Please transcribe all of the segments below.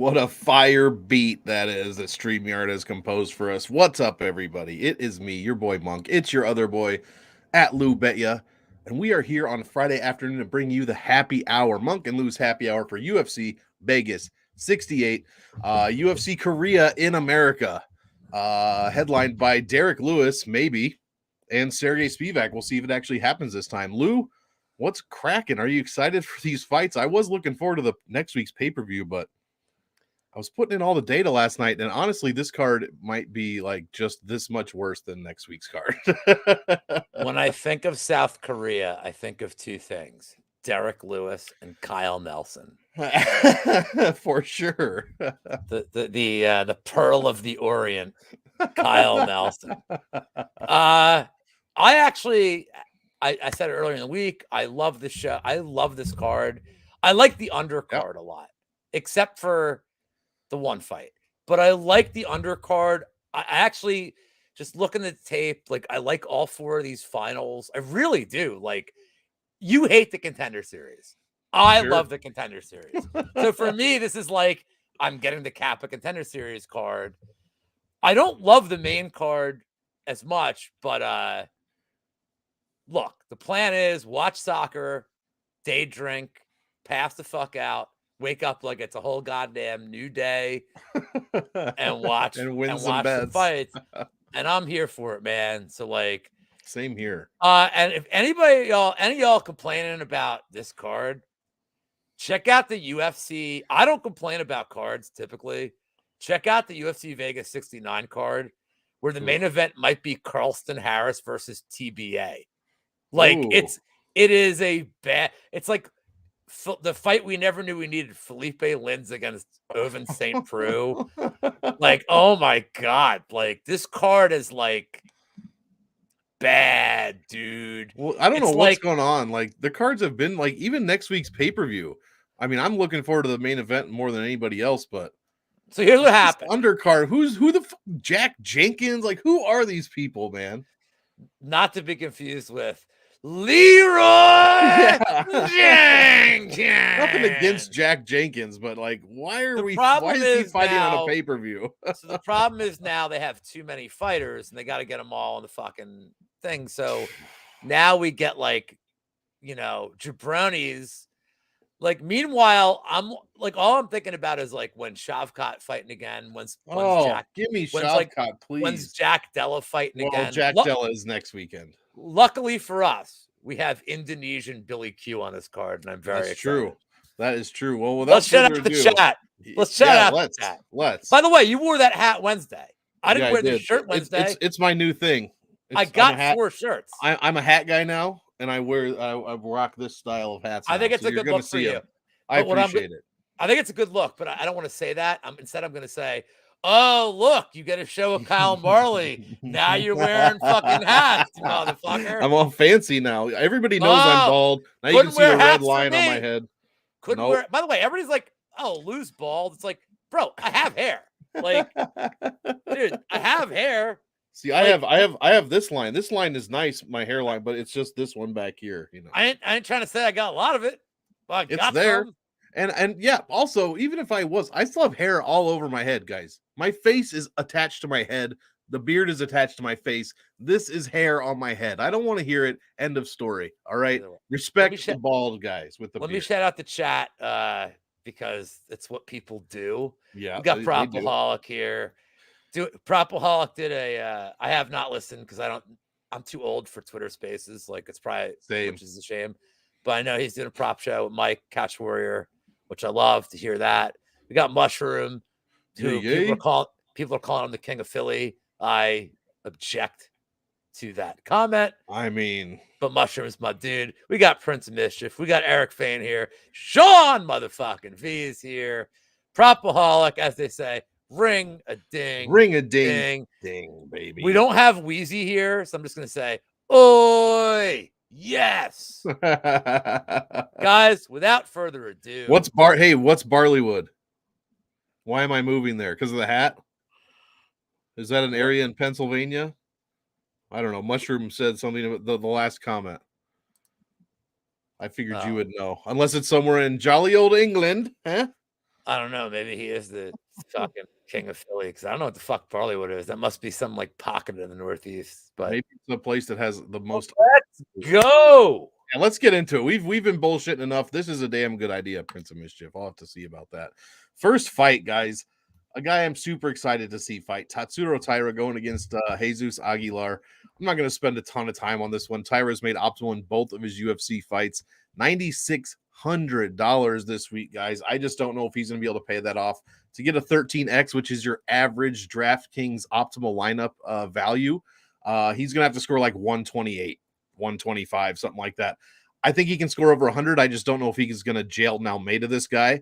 What a fire beat that is that StreamYard has composed for us. What's up, everybody? It is me, your boy Monk. It's your other boy at Lou Betya. And we are here on Friday afternoon to bring you the happy hour, Monk and Lou's happy hour for UFC Vegas 68, UFC Korea in America, headlined by Derek Lewis, maybe, and Sergey Spivac. We'll see if it actually happens this time. Lou, what's cracking? Are you excited for these fights? I was looking forward to the next week's pay-per-view, but I was putting in all the data last night, and honestly, this card might be like just this much worse than next week's card. When I think of South Korea, I think of two things: Derek Lewis and Kyle Nelson. For sure. The Pearl of the Orient, Kyle Nelson. I said it earlier in the week. I love this show. I love this card. I like the undercard a lot, except for the one fight. But I like the undercard. I actually, just looking at the tape, like, I like all four of these finals. I really do. Like, you hate the Contender Series. I love the Contender Series. So for me, this is like, I'm getting the Kappa Contender Series card. I don't love the main card as much, but look, the plan is watch soccer, day drink, pass the fuck out, wake up like it's a whole goddamn new day, and watch the fights. And I'm here for it, man. So, like, same here. And if any of y'all complaining about this card, check out the UFC. I don't complain about cards typically. Check out the UFC Vegas 69 card, where the main event might be Carlston Harris versus TBA. Like, it is a bad. It's like the fight we never knew we needed: Felipe Lins against Oven St. Preux. Like, oh my god! Like, this card is like bad, dude. Well, I don't know what's going on. Like, the cards have been like, even next week's pay-per-view. I mean, I'm looking forward to the main event more than anybody else, but so here's what happened. Undercard, who the fuck, Jack Jenkins? Like, who are these people, man? Not to be confused with Leroy Jenkins. Nothing against Jack Jenkins, but like, why is he fighting on a pay-per-view? So the problem is now they have too many fighters and they got to get them all on the fucking thing. So now we get, like, jabronis. Like, meanwhile, I'm like, all I'm thinking about is like when Shavkat fighting again. Give me Shavkat, please. When's Jack Della fighting again? Jack Della is next weekend. Luckily for us, we have Indonesian Billy Q on this card, and I'm very excited. True. That is true. Well, let's shout out the chat. Let's shout out the chat. Let's. By the way, you wore that hat Wednesday. I didn't wear the shirt Wednesday. It's my new thing. I got 4 shirts. I'm a hat guy now, and I rock this style of hats. I think it's a good look for you. I appreciate it. I think it's a good look, but I don't want to say that. Instead, I'm going to say, oh, look, you get a show of Kyle Marley. Now you're wearing fucking hats, motherfucker. I'm all fancy now. Everybody knows I'm bald. Now you can see a red line on my head. Couldn't wear. By the way, everybody's like, oh, Lou's bald. It's like, bro, I have hair. Like, dude, I have hair. See, I have this line. This line is nice, my hairline, but it's just this one back here. I ain't trying to say I got a lot of it. But it's there. And yeah, also, even if I still have hair all over my head, guys. My face is attached to my head. The beard is attached to my face. This is hair on my head. I don't want to hear it. End of story. All right. Respect the bald guys with the beard. Let me shout out the chat because it's what people do. Yeah. We got Propaholic here. Propaholic did I have not listened because I'm too old for Twitter Spaces. Like, it's probably same, which is a shame. But I know he's doing a prop show with Mike Catch Warrior, which I love to hear that. We got Mushroom, who people are calling him the King of Philly. I object to that comment. I mean, but Mushroom is my dude. We got Prince of Mischief. We got Eric Fain here. Sean motherfucking V is here. Propaholic, as they say. Ring a ding. Ring a ding. Ding, baby. We don't have Wheezy here, so I'm just going to say, oi. Yes. Guys, without further ado. What's Barleywood? Why am I moving there? Because of the hat? Is that an area in Pennsylvania? I don't know. Mushroom said something about the last comment. I figured you would know. Unless it's somewhere in jolly old England. Huh? I don't know. Maybe he is the fucking king of Philly because I don't know what the fuck Barleywood is. That must be some like pocket in the Northeast. But Maybe it's the place that has the most. let's go. Yeah, let's get into it. We've been bullshitting enough. This is a damn good idea, Prince of Mischief. I'll have to see about that. First fight, guys. A guy I'm super excited to see fight. Tatsuro Taira going against Jesus Aguilar. I'm not going to spend a ton of time on this one. Taira's made optimal in both of his UFC fights. $9,600 this week, guys. I just don't know if he's going to be able to pay that off. To get a 13x, which is your average DraftKings optimal lineup value, he's going to have to score like 128. 125, something like that. I think he can score over 100. I just don't know if he's going to jail Almeida this guy.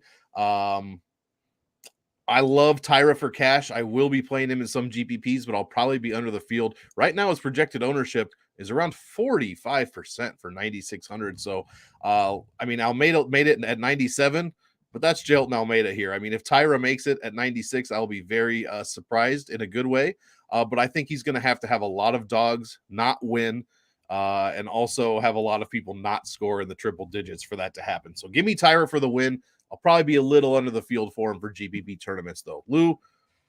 I love Taira for cash. I will be playing him in some GPPs, but I'll probably be under the field. Right now, his projected ownership is around 45% for 9,600. So, I mean, Almeida made it at 97, but that's Jelton Almeida here. I mean, if Taira makes it at 96, I'll be very surprised in a good way. But I think he's going to have a lot of dogs not win. And also have a lot of people not score in the triple digits for that to happen. So give me Taira for the win. I'll probably be a little under the field for him for GBB tournaments, though. Lou,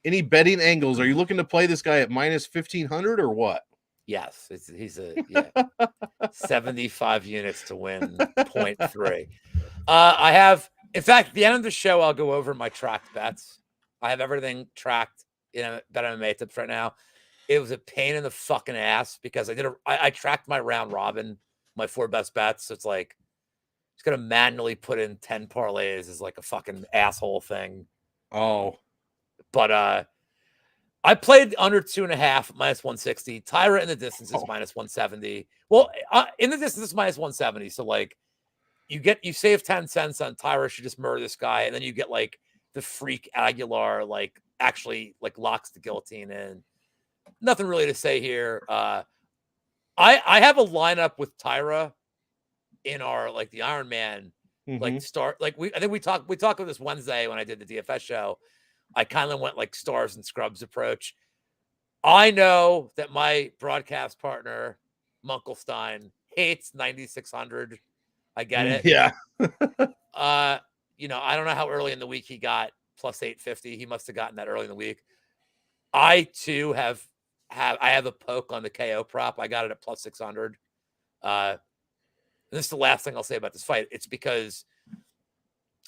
any betting angles? Are you looking to play this guy at minus 1,500 or what? Yes, he's 75 units to win 0.3. I have, in fact, at the end of the show, I'll go over my tracked bets. I have everything tracked in Bet MMA tips right now. It was a pain in the fucking ass because I tracked my round robin, my 4 best bets. So it's like, it's going to manually put in 10 parlays is like a fucking asshole thing. Oh, but I played under 2.5 minus 160. Taira in the distance is minus 170. Well, in the distance is minus 170. So like you save 10 cents on Taira should just murder this guy. And then you get like the freak Aguilar, like actually like locks the guillotine in. Nothing really to say here. I have a lineup with Taira in our like the Iron Man like start like I think we talked about this Wednesday when I did the DFS show. I kind of went like stars and scrubs approach. I know that my broadcast partner Munkelstein hates 9,600. I get it. Yeah. I don't know how early in the week he got plus 850. He must have gotten that early in the week. I too have a poke on the KO prop. I got it at plus 600. This is the last thing I'll say about this fight. It's because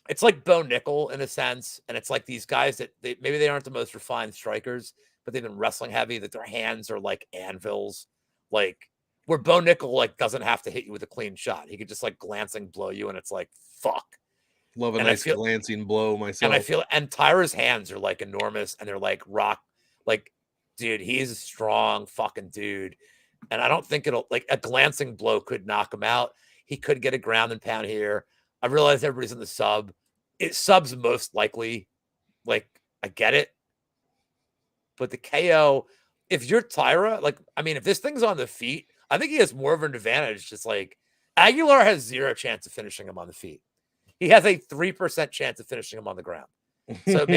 it's like Bo Nickel in a sense, and it's like these guys that maybe they aren't the most refined strikers, but they've been wrestling heavy. That their hands are like anvils, like where Bo Nickel like doesn't have to hit you with a clean shot. He could just like glancing blow you, and it's like fuck. Love a nice glancing blow myself. And Taira's hands are like enormous, and they're like rock. Like, dude, he's a strong fucking dude, and I don't think it'll like a glancing blow could knock him out. He could get a ground and pound here. I realize everybody's in the sub. Sub's most likely. Like, I get it. But the KO, if you're Taira, like, I mean, if this thing's on the feet, I think he has more of an advantage. Just like Aguilar has 0 chance of finishing him on the feet. He has a 3% chance of finishing him on the ground. So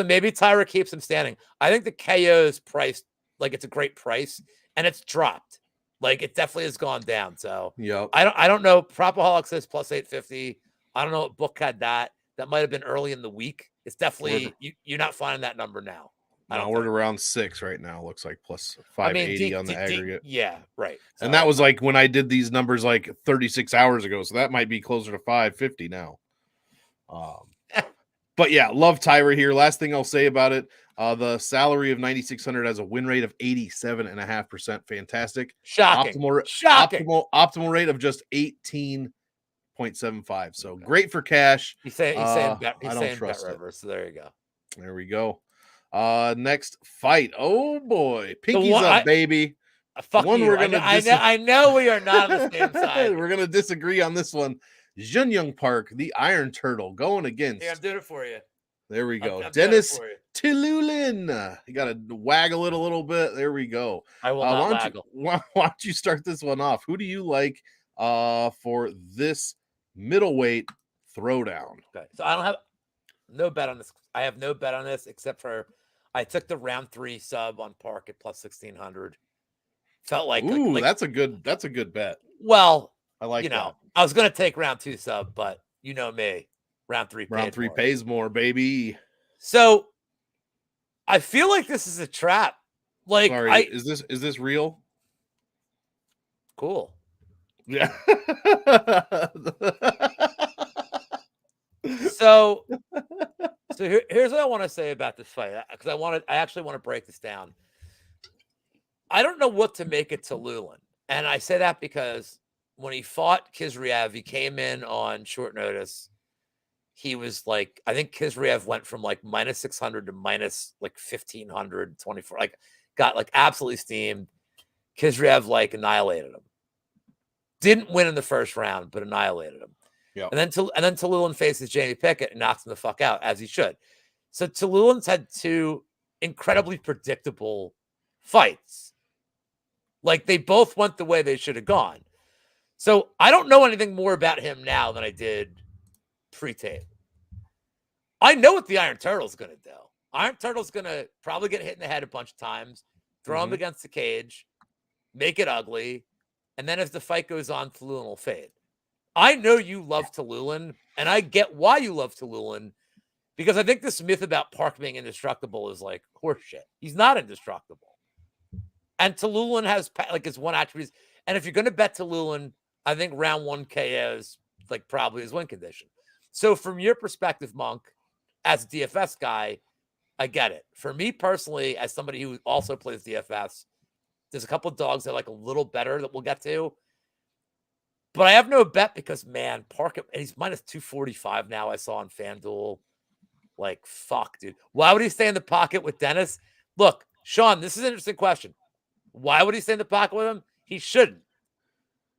maybe Taira keeps him standing. I think the KO is priced like it's a great price, and it's dropped. Like it definitely has gone down. So I don't know. Propaholic says plus 850. I don't know what book had that. That might have been early in the week. It's definitely you're not finding that number now. No, we're around 6 right now. Looks like plus 580 on the aggregate. Yeah, right. So, and that was like when I did these numbers like 36 hours ago. So that might be closer to 550 now. But yeah, love Taira here. Last thing I'll say about it, the salary of 9,600 has a win rate of 87.5%. Fantastic. Shocking. Optimal rate of just 18.75. So great for cash. He's saying bet River, so there you go. There we go. Next fight. Oh boy. Pinkies up, baby. I know we are not on the same side. We're gonna disagree on this one. Junyoung Park, the Iron Turtle, going against. Yeah, I'm doing it for you. There we go. Dennis Tilulin. You got to waggle it a little bit. There we go. I will not waggle. Why don't you start this one off? Who do you like for this middleweight throwdown? Okay, so I don't have no bet on this. I have no bet on this except for I took the round 3 sub on Park at plus 1,600. Felt like that's a good bet. Well, I like that. I was gonna take round 2 sub, but you know me. Round three pays more, baby. So I feel like this is a trap. Like, sorry, is this real? Cool. Yeah. So here's what I want to say about this fight, because I actually want to break this down. I don't know what to make it to Lulin. And I say that because when he fought Kizriev, he came in on short notice. He was like, I think Kizriev went from like minus 600 to minus like 1500, 24, like got like absolutely steamed. Kizriev like annihilated him. Didn't win in the first round, but annihilated him. Yeah. And then Tallulah faces Jamie Pickett and knocks him the fuck out, as he should. So Tallulah's had two incredibly predictable fights. Like, they both went the way they should have gone. So I don't know anything more about him now than I did pre-tape. I know what the Iron Turtle's going to do. Iron Turtle's going to probably get hit in the head a bunch of times, throw him against the cage, make it ugly, and then as the fight goes on, Tallulin will fade. I know you love Tallulin, and I get why you love Tallulin, because I think this myth about Park being indestructible is like horseshit. He's not indestructible. And Tallulin has like his one attribute. And if you're going to bet Tallulin, I think round 1 KOs like probably his win condition. So from your perspective, Monk, as a DFS guy, I get it. For me personally, as somebody who also plays DFS, there's a couple of dogs that are like a little better that we'll get to. But I have no bet because, man, Park, and he's minus 245 now, I saw on FanDuel. Like, fuck, dude. Why would he stay in the pocket with Dennis? Look, Sean, this is an interesting question. Why would he stay in the pocket with him? He shouldn't.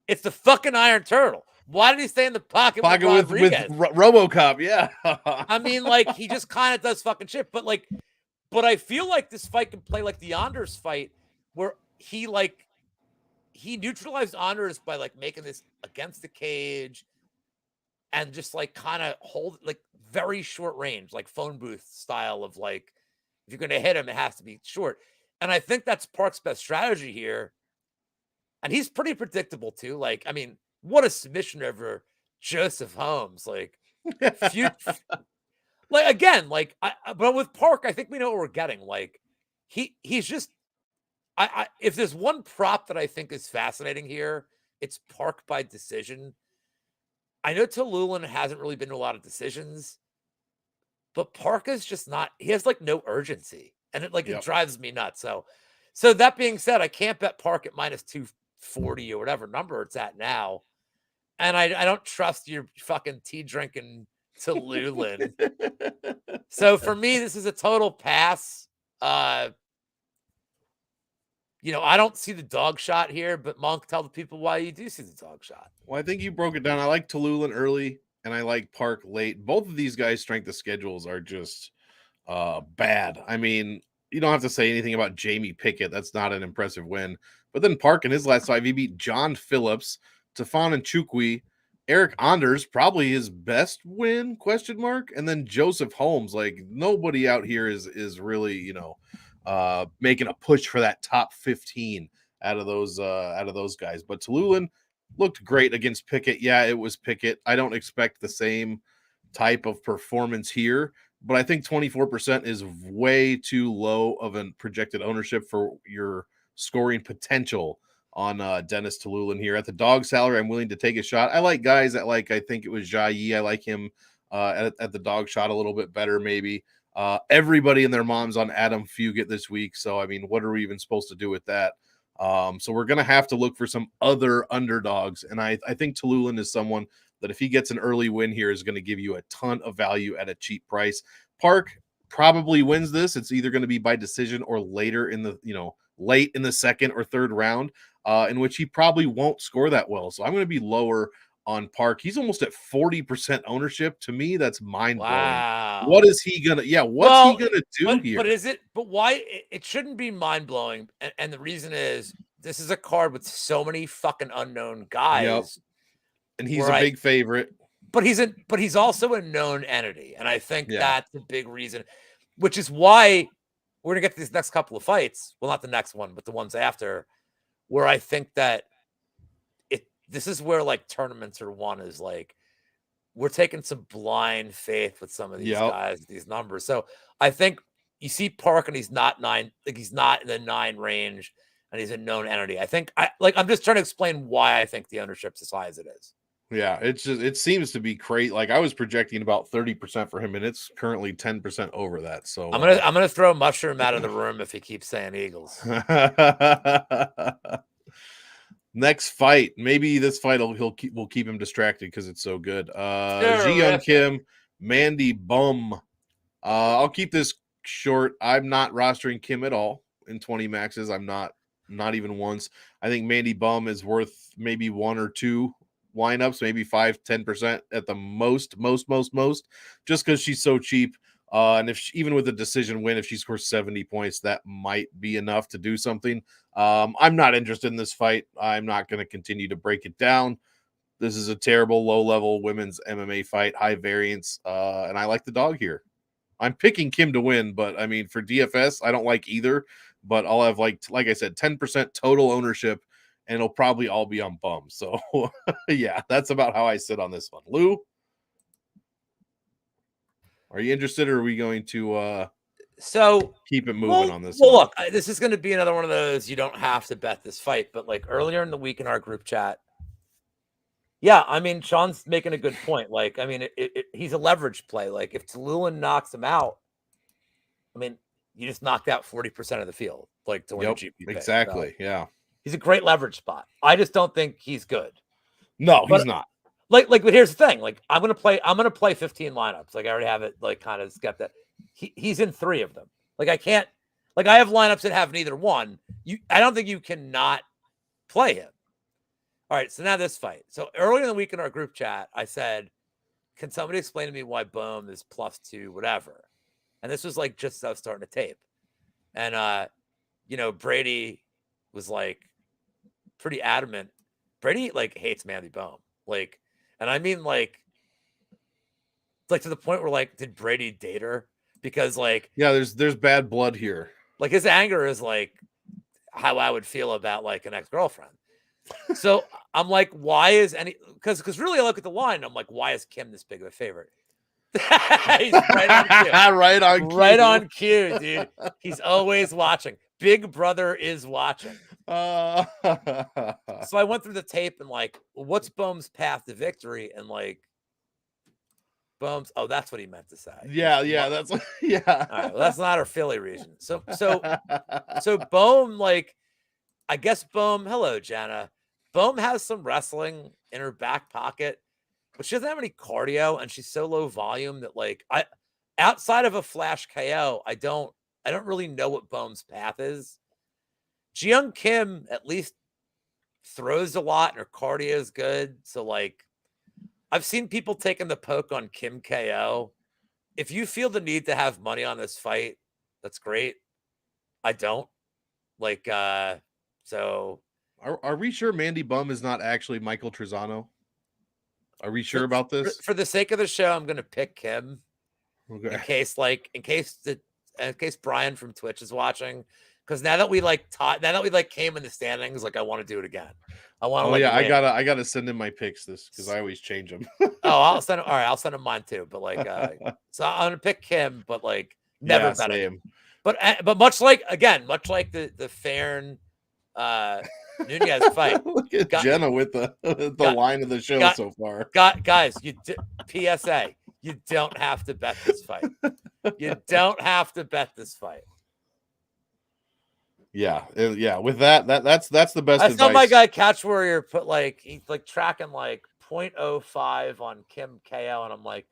It's the fucking Iron Turtle. Why did he stay in the pocket with Rodriguez? With RoboCop? Yeah. I mean, like, he just kind of does fucking shit. But I feel like this fight can play like the Anders fight, where he neutralized Anders by like making this against the cage and just like kind of hold like very short range, like phone booth style of like, if you're going to hit him, it has to be short. And I think that's Park's best strategy here. And he's pretty predictable too. Like, I mean, what a submission over Joseph Holmes. Like, like again, like, but with Park, I think we know what we're getting. Like, he's just, if there's one prop that I think is fascinating here, it's Park by decision. I know Tallulin hasn't really been to a lot of decisions, but Park is just not, he has like no urgency. And it drives me nuts. So that being said, I can't bet Park at minus 240 or whatever number it's at now. And I don't trust your fucking tea drinking Tallulin. So for me, this is a total pass. I don't see the dog shot here, but Monk, tell the people why you do see the dog shot. Well, I think you broke it down. I like Tallulin early and I like Park late. Both of these guys' strength of schedules are just bad. I mean, you don't have to say anything about Jamie Pickett. That's not an impressive win. But then Park in his last five, he beat John Phillips, Tafon Nchukwi, Eric Anders, probably his best win, ? And then Joseph Holmes. Like, nobody out here is really, making a push for that top 15 out of those guys. But Tallulin looked great against Pickett. Yeah, it was Pickett. I don't expect the same type of performance here, but I think 24% is way too low of a projected ownership for your scoring potential on Dennis Tallulin here. At the dog salary, I'm willing to take a shot. I like guys that I think it was Jai Yi. I like him at the dog shot a little bit better maybe. Everybody and their mom's on Adam Fugit this week. So, I mean, what are we even supposed to do with that? So we're going to have to look for some other underdogs. And I think Tallulin is someone that if he gets an early win here is going to give you a ton of value at a cheap price. Park probably wins this. It's either going to be by decision or later in the, late in the second or third round, in which he probably won't score that well. So I'm going to be lower on Park. He's almost at 40% ownership. To me, that's mind-blowing. Wow. What is he gonna he gonna do here? But why it shouldn't be mind-blowing? And the reason is this is a card with so many fucking unknown guys. Yep. And he's a big favorite. But he's also a known entity. And I think that's a big reason, which is why we're gonna get to these next couple of fights. Well, not the next one, but the ones after, where I think that this is where like tournaments are won, is like we're taking some blind faith with some of these guys, these numbers. So I think you see Park and he's not 9, like he's not in the 9 range and he's a known entity. I think I'm just trying to explain why I think the ownership's as high as it is. Yeah, it seems to be great. Like I was projecting about 30% for him, and it's currently 10% over that. So I'm gonna throw Mushroom out of the room if he keeps saying Eagles. Next fight, maybe this fight will keep him distracted because it's so good. Ji Kim, Mandy Bum. I'll keep this short. I'm not rostering Kim at all in 20 maxes. I'm not even once. I think Mandy Bum is worth maybe 1 or 2 lineups, maybe 5-10% at the most, just because she's so cheap. And if even with a decision win, if she scores 70 points, that might be enough to do something. I'm not interested in this fight. I'm not going to continue to break it down. This is a terrible low-level women's MMA fight, high variance, and I like the dog here. I'm picking Kim to win, but I mean, for DFS, I don't like either. But I'll have like I said, 10% total ownership, and it'll probably all be on Bum. So yeah, that's about how I sit on this one. Lou, are you interested, or are we going to keep it moving on this? Well, look, this is going to be another one of those you don't have to bet this fight, but like earlier in the week in our group chat, yeah, I mean, Sean's making a good point. Like, I mean, he's a leverage play. Like, if Tululin knocks him out, I mean, you just knocked out 40% of the field, like to win a GP pick. Exactly. So, yeah. He's a great leverage spot. I just don't think he's good. No, he's not. But here's the thing. Like, I'm gonna play 15 lineups. Like, I already have it like kind of got that. He's in 3 of them. Like, I can't, like, I have lineups that have neither one. I don't think you cannot play him. All right, so now this fight. So earlier in the week in our group chat, I said, can somebody explain to me why Bohm is +2, whatever? And this was like just as I was starting to tape. And, Brady was like pretty adamant. Brady like hates Mandy Bohm. Like, and I mean like to the point where like, did Brady date her? Because like, yeah, there's bad blood here. Like his anger is like how I would feel about like an ex-girlfriend. So I'm like, why is because really I look at the line, I'm like, why is Kim this big of a favorite? He's right on cue. Right on cue, dude. He's always watching. Big brother is watching. So I went through the tape and like, what's Bohm's path to victory? And like, Bohm's, oh, that's what he meant to say. Yeah, that's yeah. All right, well, that's not our Philly region. So Bohm, like, I guess Bohm, hello, Jana. Bohm has some wrestling in her back pocket, but she doesn't have any cardio, and she's so low volume that like outside of a flash KO, I don't really know what Bohm's path is. Ji Kim at least throws a lot and her cardio is good. So like I've seen people taking the poke on Kim KO. If you feel the need to have money on this fight, that's great. I don't. Like so are we sure Mandy Bum is not actually Michael Trezano? Are we sure about this? For the sake of the show, I'm going to pick Kim. Okay. In case Brian from Twitch is watching, because now that we came in the standings, like I want to do it again. I want to. Oh yeah, win. I gotta send in my picks because I always change them. I'll send. All right, I'll send him mine too. But like, so I'm gonna pick Kim, but like never bet him. But much like the Farron Nunez fight. Look at Jenna with the line of the show so far. Guys, PSA, you don't have to bet this fight. You don't have to bet this fight. Yeah. With that's the best. I saw my guy Catch Warrior put like he's like tracking like 0.05 on Kim KO, and I'm like,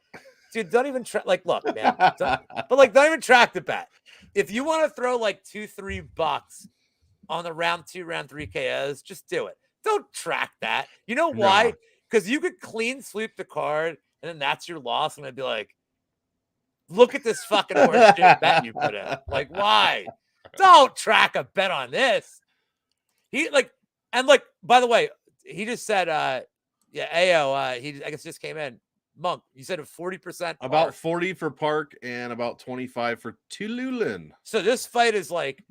dude, don't even track. Like, look, man, don't even track the bet. If you want to throw like $2-3 on the round 2, round 3 KOs, just do it. Don't track that. You know why? Because you could clean sweep the card, and then that's your loss. And I'd be like, look at this fucking horseshit bet you put in. Like, why? Don't track a bet on this. By the way, he just said, AO, he I guess just came in. Monk, you said a 40%. About 40 for Park and about 25 for Tululin. So this fight is like,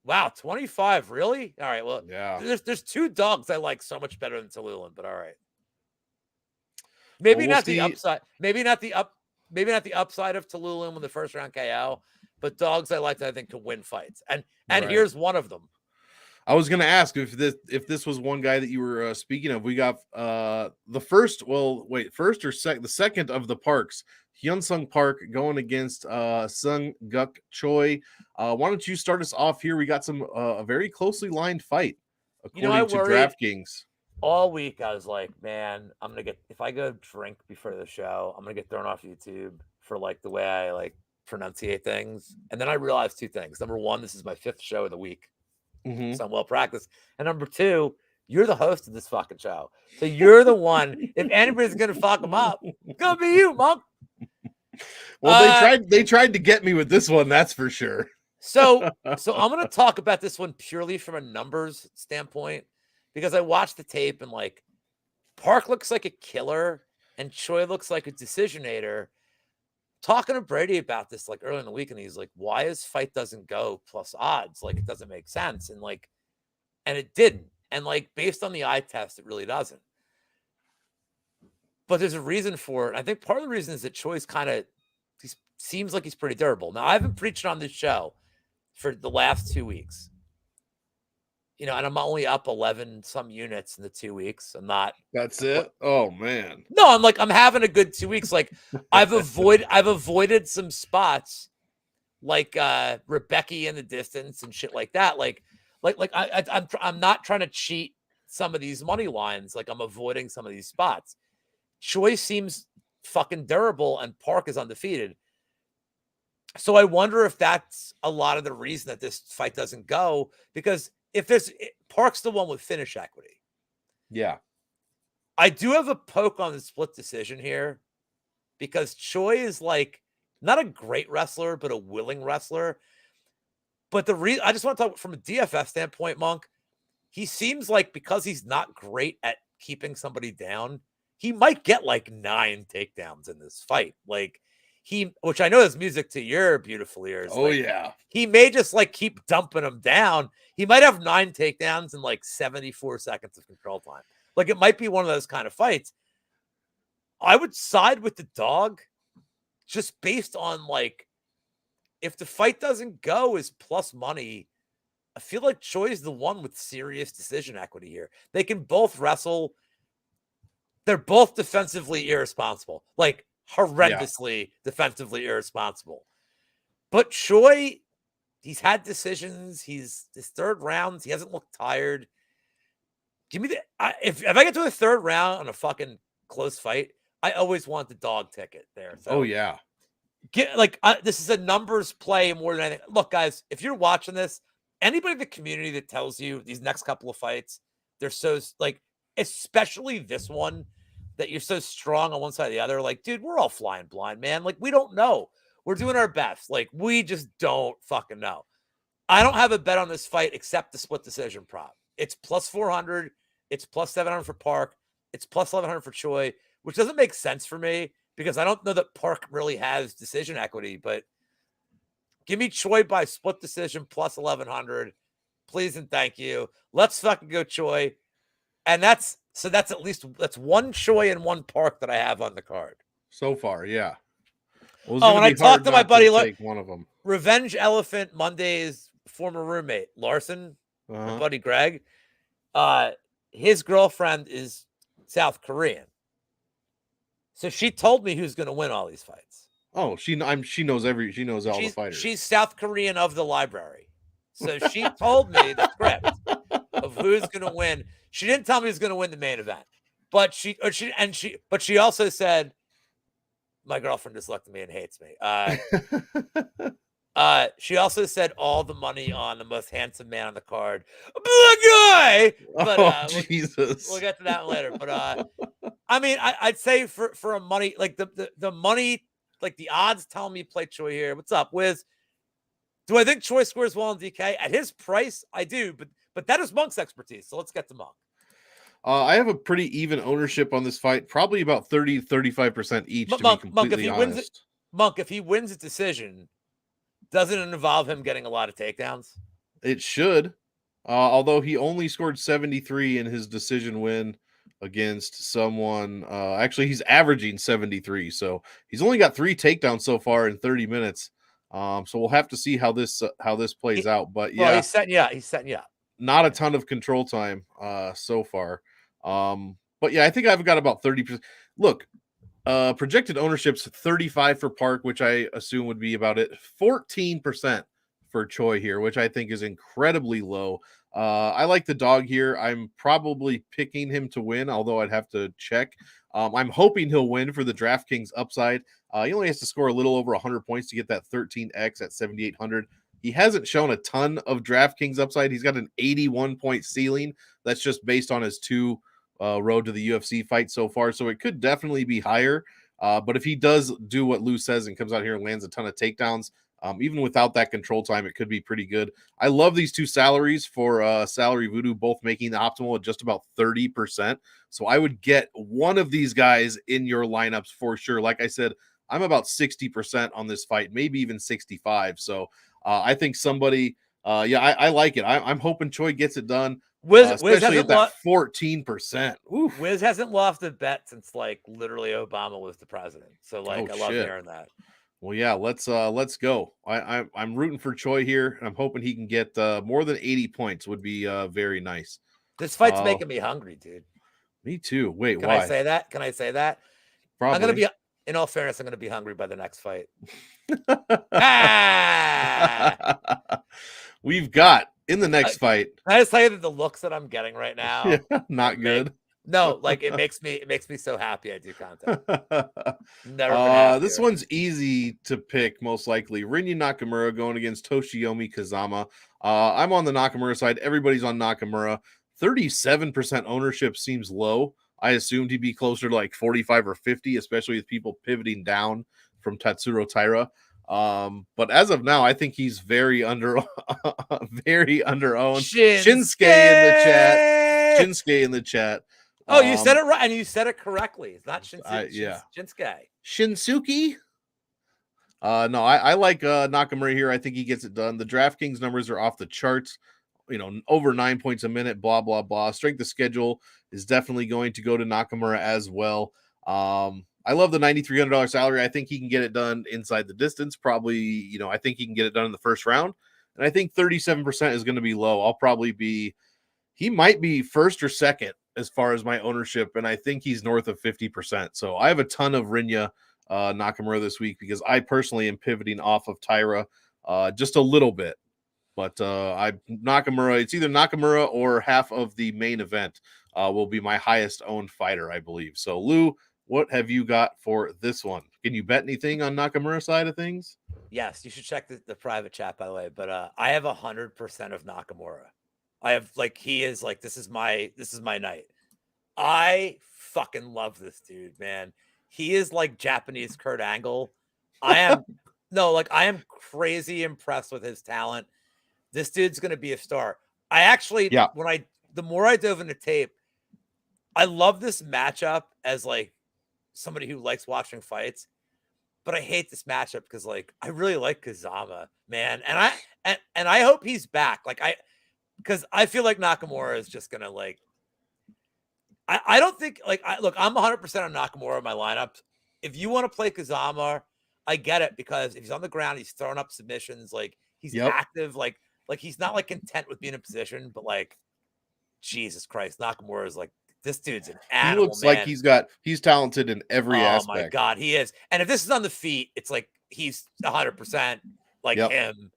wow, 25, really? All right, well, yeah. There's 2 dogs I like so much better than Tululin, but all right. Maybe we'll not the see. upside. Maybe not the upside of Tallulah with the first round KO, but dogs I like that I think can win fights. And Right. here's one of them. I was going to ask if this was one guy that you were speaking of. We got the first or second, the second of the Parks, Hyunsung Park going against Sung Guk Choi. Why don't you start us off here? We got some a very closely lined fight according to DraftKings. All week I was like, man, I'm gonna get, if I go drink before the show, I'm gonna get thrown off YouTube for like the way I like pronunciate things. And then I realized two things. Number one, this is my 5th show of the week. Mm-hmm. So I'm well practiced. And number two, you're the host of this fucking show. So you're the one. If anybody's gonna fuck them up, it's gonna be you, Monk. Well, they tried to get me with this one, that's for sure. So I'm gonna talk about this one purely from a numbers standpoint, because I watched the tape and like Park looks like a killer and Choi looks like a decisionator. Talking to Brady about this like early in the week, and he's like, why his fight doesn't go plus odds? Like it doesn't make sense. And like, and it didn't. And like based on the eye test, it really doesn't. But there's a reason for it. I think part of the reason is that Choi's he seems like he's pretty durable. Now, I haven't preached on this show for the last 2 weeks. You know, and I'm only up 11 some units in the 2 weeks. I'm not. That's it. Oh man. No, I'm having a good 2 weeks. Like I've avoided some spots like Rebecca in the distance and shit like that. I'm not trying to cheat some of these money lines. Like I'm avoiding some of these spots. Choi seems fucking durable and Park is undefeated. So I wonder if that's a lot of the reason that this fight doesn't go, because if Park's the one with finish equity. Yeah. I do have a poke on the split decision here because Choi is like not a great wrestler, but a willing wrestler. But I just want to talk from a DFS standpoint, Monk. He seems like, because he's not great at keeping somebody down, he might get like 9 takedowns in this fight. Like which I know is music to your beautiful ears. Oh like, yeah. He may just like keep dumping him down. He might have 9 takedowns in like 74 seconds of control time. Like it might be one of those kind of fights. I would side with the dog just based on like, if the fight doesn't go as plus money, I feel like Choi's the one with serious decision equity here. They can both wrestle. They're both defensively irresponsible, like horrendously defensively irresponsible. But Choi, he's had decisions. His 3rd rounds, he hasn't looked tired. Give me if I get to the 3rd round on a fucking close fight, I always want the dog ticket there. So, oh yeah. This is a numbers play more than anything. Look, guys, if you're watching this, anybody in the community that tells you these next couple of fights, they're so like, especially this one, that you're so strong on one side or the other, like, dude, we're all flying blind, man. Like, we don't know. We're doing our best. Like, we just don't fucking know. I don't have a bet on this fight except the split decision prop. It's plus 400. It's plus 700 for Park. It's plus 1100 for Choi, which doesn't make sense for me because I don't know that Park really has decision equity, but give me Choi by split decision plus 1100. Please and thank you. Let's fucking go Choi. And that's one Choi and one Park that I have on the card so far. Yeah. Well, and I talked to my buddy, one of them. Revenge Elephant Monday's former roommate, Larson, my buddy Greg. His girlfriend is South Korean. So she told me who's going to win all these fights. Oh, she knows all the fighters. She's South Korean of the library. So she told me the script of who's going to win. She didn't tell me who's going to win the main event, but she also said, my girlfriend just looked at me and hates me. She also said all the money on the most handsome man on the card, black guy. But Jesus, we'll get to that later. But I mean, I'd say for a money, like the money, like the odds tell me play Choi here. What's up, Wiz? Do I think Choi scores well in DK at his price? I do, but that is Monk's expertise. So let's get to Monk. I have a pretty even ownership on this fight, probably about 30-35% each. But Monk, if he wins a decision, doesn't it involve him getting a lot of takedowns? It should. Although he only scored 73 in his decision win against someone. Actually, he's averaging 73, so he's only got 3 takedowns so far in 30 minutes. So we'll have to see how this plays out. But Well, yeah, he's setting you up. He's setting you up. not a ton of control time so far. But yeah, I think I've got about 30%. Look, projected ownership's 35 for Park, which I assume would be about it. 14% for Choi here, which I think is incredibly low. I like the dog here. I'm probably picking him to win, although I'd have to check. I'm hoping he'll win for the DraftKings upside. He only has to score a little over 100 points to get that 13x at 7,800. He hasn't shown a ton of DraftKings upside. He's got an 81 point ceiling. That's just based on his 2 road to the UFC fight so far. So it could definitely be higher. But if he does do what Lou says and comes out here and lands a ton of takedowns, even without that control time, it could be pretty good. I love these 2 salaries for Salary Voodoo, both making the optimal at just about 30%. So I would get one of these guys in your lineups for sure. Like I said, I'm about 60% on this fight, maybe even 65. So I think somebody, I like it. I'm hoping Choi gets it done. Wiz Especially hasn't at that 14%. Wiz hasn't lost a bet since like literally Obama was the president. So like I love hearing that. Well, yeah, let's go. I'm rooting for Choi here, and I'm hoping he can get more than 80 points. Would be very nice. This fight's making me hungry, dude. Me too. Wait, Can why? I say that? Can I say that? Probably. I'm gonna be. In all fairness, I'm gonna be hungry by the next fight. Ah! We've got in the next fight. I just tell you that the looks that I'm getting right now, not good. No, like it makes me so happy I do content. Never this one's easy to pick, most likely. Rinya Nakamura going against Toshiomi Kazama. I'm on the Nakamura side. Everybody's on Nakamura. 37% ownership seems low. I assumed he'd be closer to like 45 or 50, especially with people pivoting down from Tatsuro Taira. But as of now, I think he's very underowned. Shinsuke in the chat. Oh, you said it right, and you said it correctly. It's not Shinsuke. Shinsuke. Shinsuke. No, I like Nakamura here. I think he gets it done. The DraftKings numbers are off the charts. Over 9 points a minute. Blah blah blah. Strength of schedule is definitely going to go to Nakamura as well. I love the $9,300 salary. I think he can get it done inside the distance. Probably, I think he can get it done in the first round. And I think 37% is going to be low. He might be first or second as far as my ownership, and I think he's north of 50%. So I have a ton of Rinya Nakamura this week because I personally am pivoting off of Taira just a little bit. But Nakamura, it's either Nakamura or half of the main event will be my highest owned fighter, I believe. So Lou, what have you got for this one? Can you bet anything on Nakamura's side of things? Yes, you should check the private chat, by the way. But I have 100% of Nakamura. I have he is this is my night. I fucking love this dude, man. He is like Japanese Kurt Angle. I am crazy impressed with his talent. This dude's gonna be a star. I actually, the more I dove into tape, I love this matchup as somebody who likes watching fights, but I hate this matchup because I really like Kazama, man, and I hope he's back. Because I feel like Nakamura is just gonna I don't think look, I'm 100% on Nakamura in my lineup. If you want to play Kazama, I get it because if he's on the ground, he's throwing up submissions, he's active, he's not content with being in position, but Jesus Christ, Nakamura is this dude's an animal. He looks like he's talented in every aspect. Oh my God, he is. And if this is on the feet, it's he's 100% him.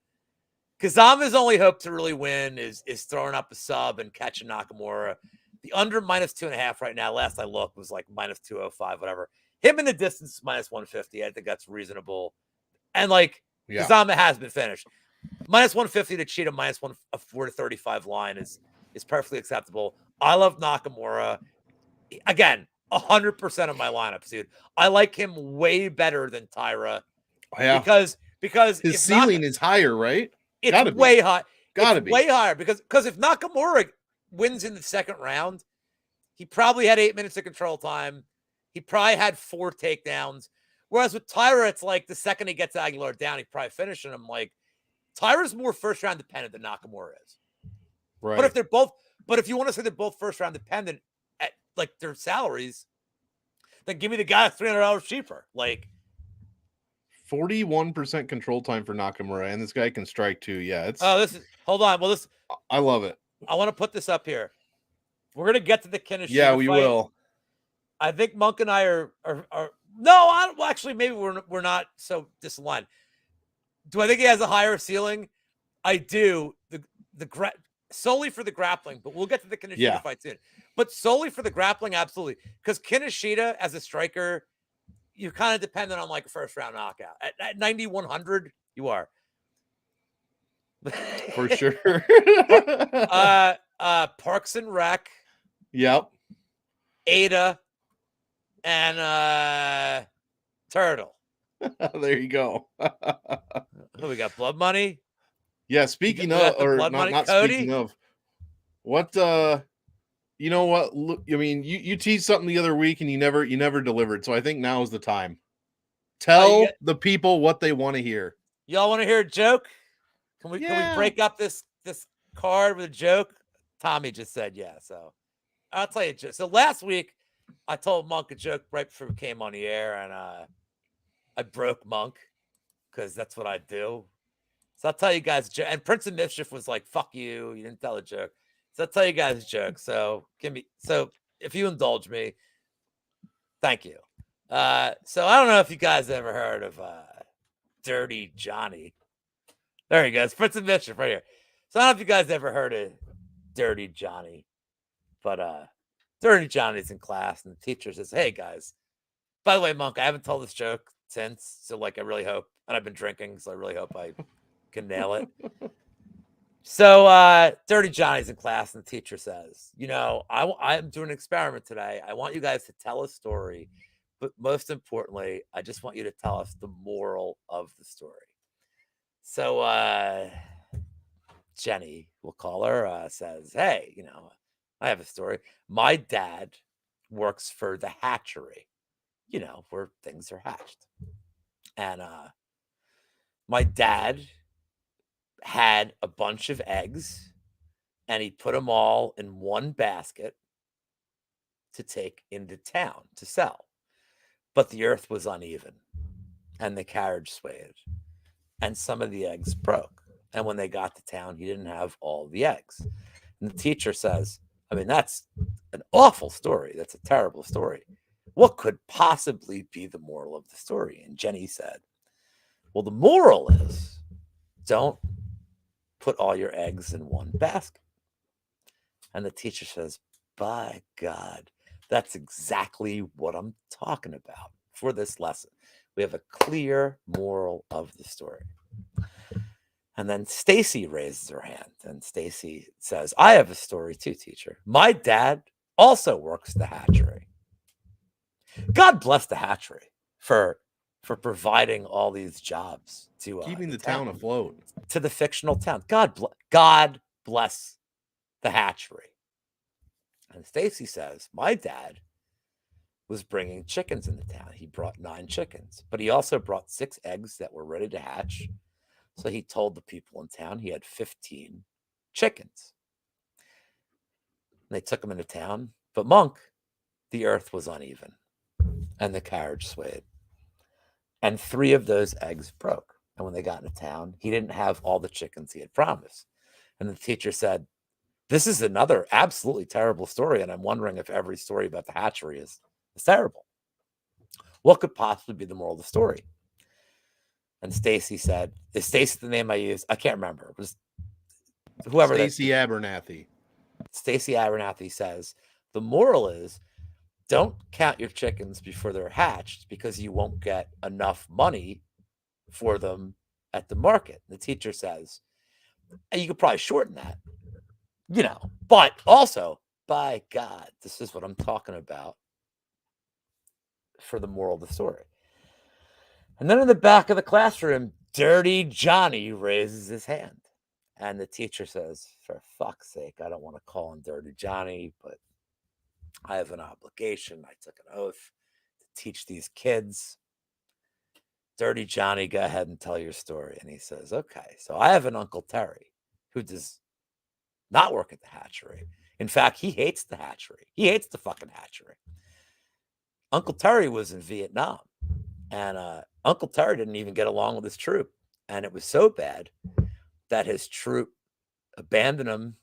Kazama's only hope to really win is throwing up a sub and catching Nakamura. The under -2.5 right now, last I looked, was minus 205, whatever. Him in the distance is minus 150. I think that's reasonable. And Kazama has been finished. Minus 150 to cheat a minus 4 to 35 line is perfectly acceptable. I love Nakamura. Again, 100% of my lineups, dude. I like him way better than Taira. Yeah. Because his ceiling is higher, right? It's way high. Gotta be way higher because if Nakamura wins in the second round, he probably had 8 minutes of control time. He probably had 4 takedowns. Whereas with Taira, it's the second he gets Aguilar down, he probably finishing him. Taira's more first round dependent than Nakamura is. Right. But if you want to say they're both first round dependent, their salaries, then give me the guy $300 cheaper. Like 41% control time for Nakamura, and this guy can strike too. Yeah, it's. Oh, hold on. Well, I love it. I want to put this up here. We're gonna get to the Kinoshita Yeah, we fight. will. I think Monk and I are no. Well, actually, maybe we're not so disaligned. Do I think he has a higher ceiling? I do. Solely for the grappling, but we'll get to the Kinoshita fight soon. But solely for the grappling, absolutely. Because Kinoshita as a striker, you're kind of dependent on like a first round knockout. At 9,100, you are. For sure. Parks and Rec. Yep. Ada and Turtle. There you go. We got Blood Money. Yeah, speaking of, or not speaking of, what you know what? I mean, you teased something the other week and you never delivered. So I think now is the time. Tell the people what they want to hear. Y'all want to hear a joke? Can we break up this card with a joke? Tommy just said yeah. So I'll tell you a joke. So last week I told Monk a joke right before we came on the air, and I broke Monk because that's what I do. So I'll tell you guys, and Prince of Mischief was like, "Fuck you! You didn't tell a joke." So I'll tell you guys a joke. So if you indulge me, thank you. So I don't know if you guys ever heard of Dirty Johnny. There he goes, Prince of Mischief right here. So I don't know if you guys ever heard of Dirty Johnny, but Dirty Johnny's in class, and the teacher says, "Hey guys, by the way, Monk, I haven't told this joke since, so like I really hope, and I've been drinking, so I really hope I can nail it." So Dirty Johnny's in class, and the teacher says, I'm doing an experiment today. I want you guys to tell a story, but most importantly, I just want you to tell us the moral of the story. So Jenny, we'll call her, says, "Hey, I have a story. My dad works for the hatchery, where things are hatched. And my dad had a bunch of eggs, and he put them all in one basket to take into town to sell. But the earth was uneven, and the carriage swayed, and some of the eggs broke. And when they got to town, he didn't have all the eggs." And the teacher says, "I mean, that's an awful story. That's a terrible story. What could possibly be the moral of the story?" And Jenny said, "Well, the moral is don't put all your eggs in one basket." And the teacher says, "By God, that's exactly what I'm talking about for this lesson. We have a clear moral of the story." And then Stacy raises her hand, and Stacy says, "I have a story too, teacher. My dad also works the hatchery." God bless the hatchery for providing all these jobs to keeping the town afloat, to the fictional town. God bless the hatchery. And Stacy says, "My dad was bringing chickens into town. He brought 9 chickens, but he also brought 6 eggs that were ready to hatch. So he told the people in town he had 15 chickens. And they took them into town. But Monk, the earth was uneven, and the carriage swayed. And 3 of those eggs broke. And when they got into town, he didn't have all the chickens he had promised. And the teacher said, "This is another absolutely terrible story, and I'm wondering if every story about the hatchery is terrible. What could possibly be the moral of the story?" And Stacy said, "Is Stacy the name I used? I can't remember. It was whoever." Stacy Abernathy. Stacy Abernathy says, "The moral is don't count your chickens before they're hatched because you won't get enough money for them at the market." The teacher says, and you could probably shorten that, but also, by God, this is what I'm talking about for the moral of the story. And then in the back of the classroom, Dirty Johnny raises his hand. And the teacher says, "For fuck's sake, I don't want to call him Dirty Johnny, but I have an obligation. I took an oath to teach these kids. Dirty Johnny, go ahead and tell your story." And he says, "Okay, so I have an Uncle Terry who does not work at the hatchery. In fact, he hates the hatchery. He hates the fucking hatchery. Uncle Terry was in Vietnam, and Uncle Terry didn't even get along with his troop. And it was so bad that his troop abandoned him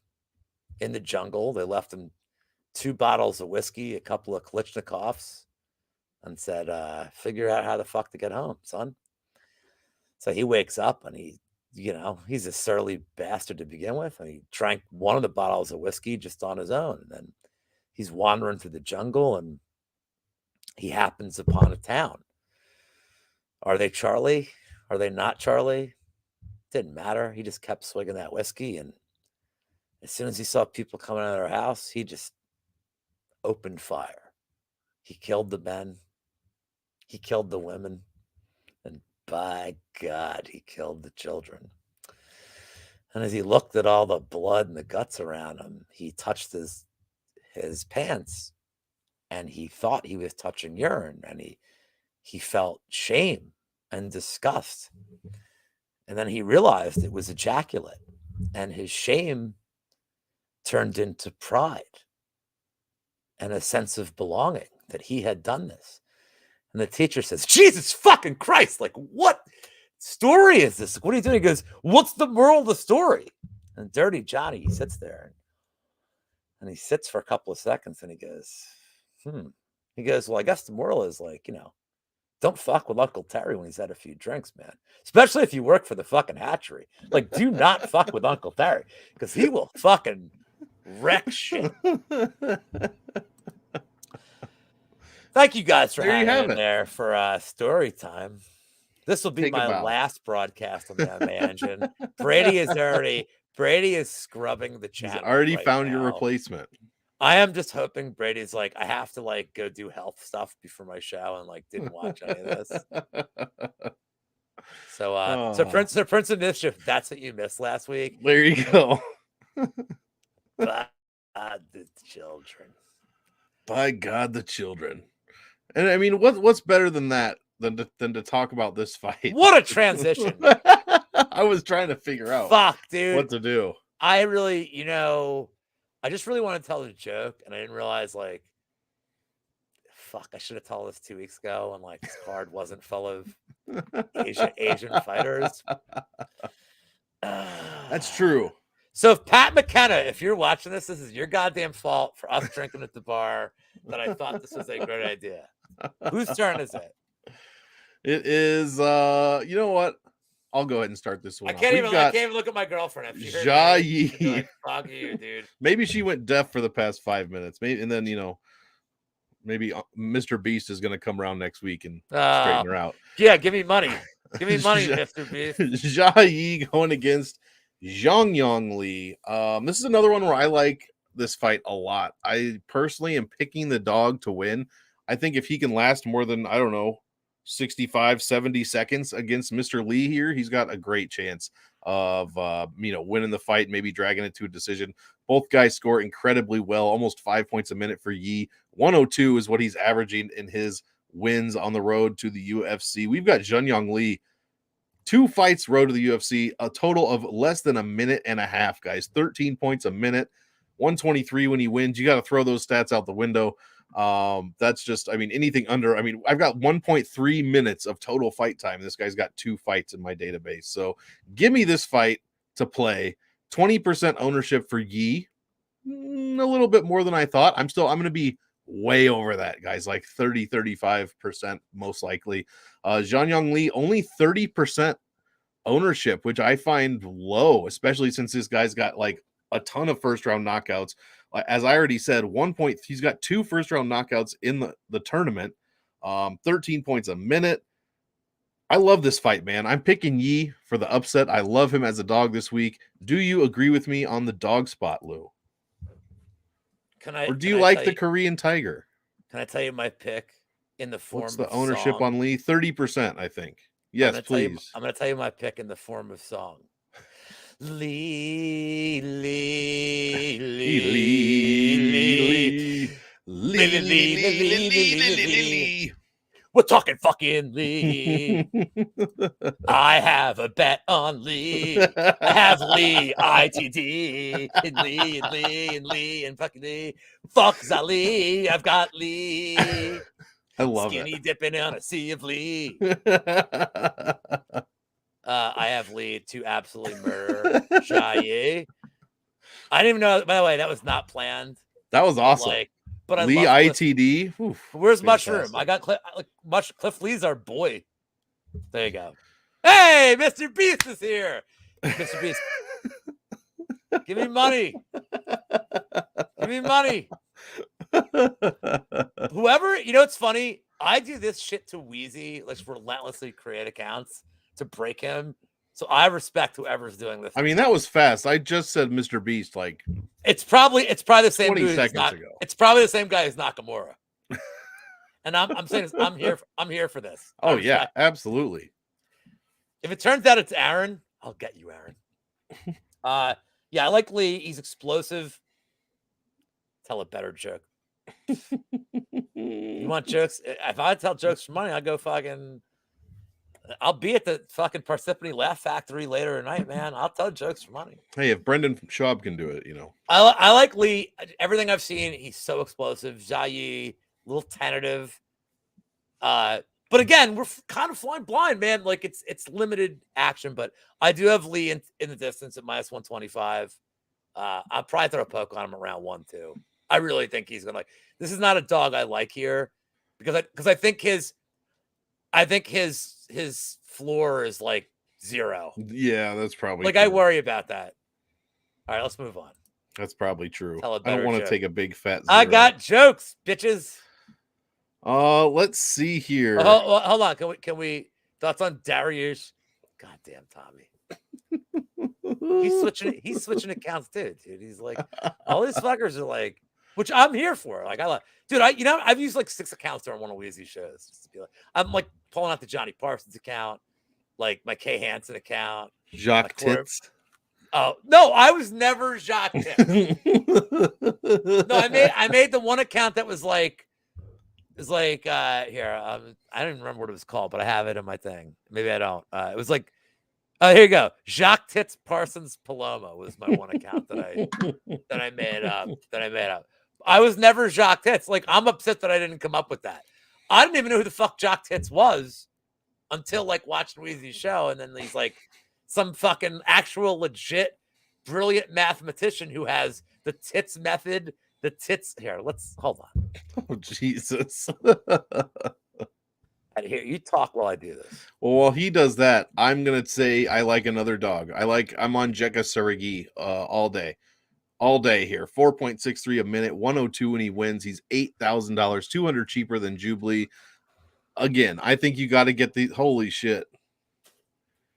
in the jungle. They left him 2 bottles of whiskey, a couple of Kalashnikovs, and said, figure out how the fuck to get home, son. So he wakes up and he's a surly bastard to begin with. And he drank one of the bottles of whiskey just on his own. And then he's wandering through the jungle and he happens upon a town. Are they Charlie? Are they not Charlie? Didn't matter. He just kept swigging that whiskey. And as soon as he saw people coming out of their house, he just opened fire. He killed the men. He killed the women. And by God, he killed the children. And as he looked at all the blood and the guts around him, he touched his pants and he thought he was touching urine, and he felt shame and disgust. And then he realized it was ejaculate, and his shame turned into pride and a sense of belonging that he had done this. And the teacher says, Jesus fucking Christ, like, what story is this? What are you doing? He goes, what's the moral of the story? And Dirty Johnny, he sits there and he sits for a couple of seconds and he goes, He goes, well, I guess the moral is like, don't fuck with Uncle Terry when he's had a few drinks, man. Especially if you work for the fucking hatchery. Like, do not fuck with Uncle Terry because he will fucking wreck shit. Thank you guys for hanging in there for story time. This will be my last broadcast on the MMA Engine. Brady is scrubbing the channel. He's already found your replacement. I am just hoping Brady's like, I have to like go do health stuff before my show and like didn't watch any of this. So Prince of Mischief, that's what you missed last week. There you go. By God, the children. By God, the children. And I mean, what's better than that than to talk about this fight? What a transition. I was trying to figure out dude, what to do. I really, I just really want to tell the joke, and I didn't realize, like, I should have told this 2 weeks ago, and like this card wasn't full of Asian fighters. That's true. So if Pat McKenna, if you're watching this is your goddamn fault for us drinking at the bar that I thought this was a great idea. Whose turn is it? It is, you know what? I'll go ahead and start this one. I can't even look at my girlfriend. If she heard me, like, fuck you, dude. Maybe she went deaf for the past 5 minutes. Maybe, and then maybe Mr. Beast is going to come around next week and straighten her out. Yeah, give me money. Give me money, Mr. Beast. Jia Yi going against Zhang Yong Li. This is another one where I like this fight a lot. I personally am picking the dog to win. I think if he can last more than, 65, 70 seconds against Mr. Lee here, he's got a great chance of, winning the fight, maybe dragging it to a decision. Both guys score incredibly well, almost 5 points a minute for Yi. 102 is what he's averaging in his wins on the road to the UFC. We've got Zhang Yong Li, 2 fights road to the UFC, a total of less than a minute and a half, guys. 13 points a minute, 123 when he wins. You got to throw those stats out the window. That's just, anything under, I've got 1.3 minutes of total fight time. This guy's got 2 fights in my database. So give me this fight to play. 20% ownership for Yi. A little bit more than I thought. I'm going to be way over that, guys, like 30, 35% most likely. Zhang Yong Li, only 30% ownership, which I find low, especially since this guy's got like a ton of first round knockouts. As I already said, he's got 2 first round knockouts in the tournament, 13 points a minute. I love this fight, man. I'm picking Yi for the upset. I love him as a dog this week. Do you agree with me on the dog spot, Lou? Or do you like the Korean Tiger? Can I tell you my pick in the form What's the ownership on Lee? 30%, I think. Yes, please. I'm going to tell you my pick in the form of song. Lee, Lee, Lee, Lee, Lee, Lee, Lee, Lee, Lee, Lee, Lee. We're talking fucking Lee. I have a bet on Lee. I have Lee, ITD, and Lee, and Lee, and Lee, and fucking Lee. Fuck Zali. I've got Lee. I love Skinny it. dipping on a sea of Lee. I have Lee to absolutely murder Jai. I didn't even know. By the way, that was not planned. That was awesome. But I Lee love ITD. Cliff. Where's fantastic. Mushroom? I got Cliff Lee's our boy. There you go. Hey, Mr. Beast is here. Mr. Beast, give me money. Give me money. Whoever, it's funny. I do this shit to Wheezy. Let's relentlessly create accounts to break him. So I respect whoever's doing this. I mean, that was fast. I just said Mr. Beast like it's probably the same 20 seconds ago. It's probably the same guy as Nakamura. And I'm saying this, I'm here for this. Oh yeah, absolutely. If it turns out it's Aaron, I'll get you, Aaron. Yeah, I like Lee. He's explosive. Tell a better joke. You want jokes? If I tell jokes for money, I'll be at the fucking Parsippany Laugh Factory later tonight, man. I'll tell jokes for money. Hey, if Brendan Schaub can do it, I like Lee. Everything I've seen, he's so explosive. Jai, a little tentative. But again, we're kind of flying blind, man. Like it's limited action, but I do have Lee in the distance at minus 125. I'll probably throw a poke on him around 1-2. I really think he's gonna this is not a dog I like here because I think his floor is like 0. Yeah, that's probably true. I worry about that. All right, let's move on. That's probably true. I don't want to take a big fat 0. I got jokes, bitches. Let's see here. Hold on. Can we thoughts on Darius? Goddamn Tommy. He's switching accounts too, dude. He's like, all these fuckers are like, which I'm here for. Like, dude, I've used like 6 accounts during one of Weezy's shows. Just to be like, I'm like pulling out the Johnny Parsons account, like my Kay Hansen account. Jacques Tits. Oh no, I was never Jacques Tits. No, I made the one account that was like, here. I don't even remember what it was called, but I have it in my thing. Maybe I don't. It was like, here you go. Jacques Tits Parsons Paloma was my one account that I made up. I was never Jacques Tits. Like, I'm upset that I didn't come up with that. I didn't even know who the fuck Jacques Tits was until like watching Weezy's show, and then he's like some fucking actual legit brilliant mathematician who has the tits method. The tits here. Let's hold on. Oh Jesus. Here, you talk while I do this. Well, while he does that, I'm gonna say I like another dog. I'm on Jekka Suragi all day here. 4.63 a minute, 102 when he wins. He's $8,000, $200 cheaper than Jubilee. Again, I think you got to get the holy shit.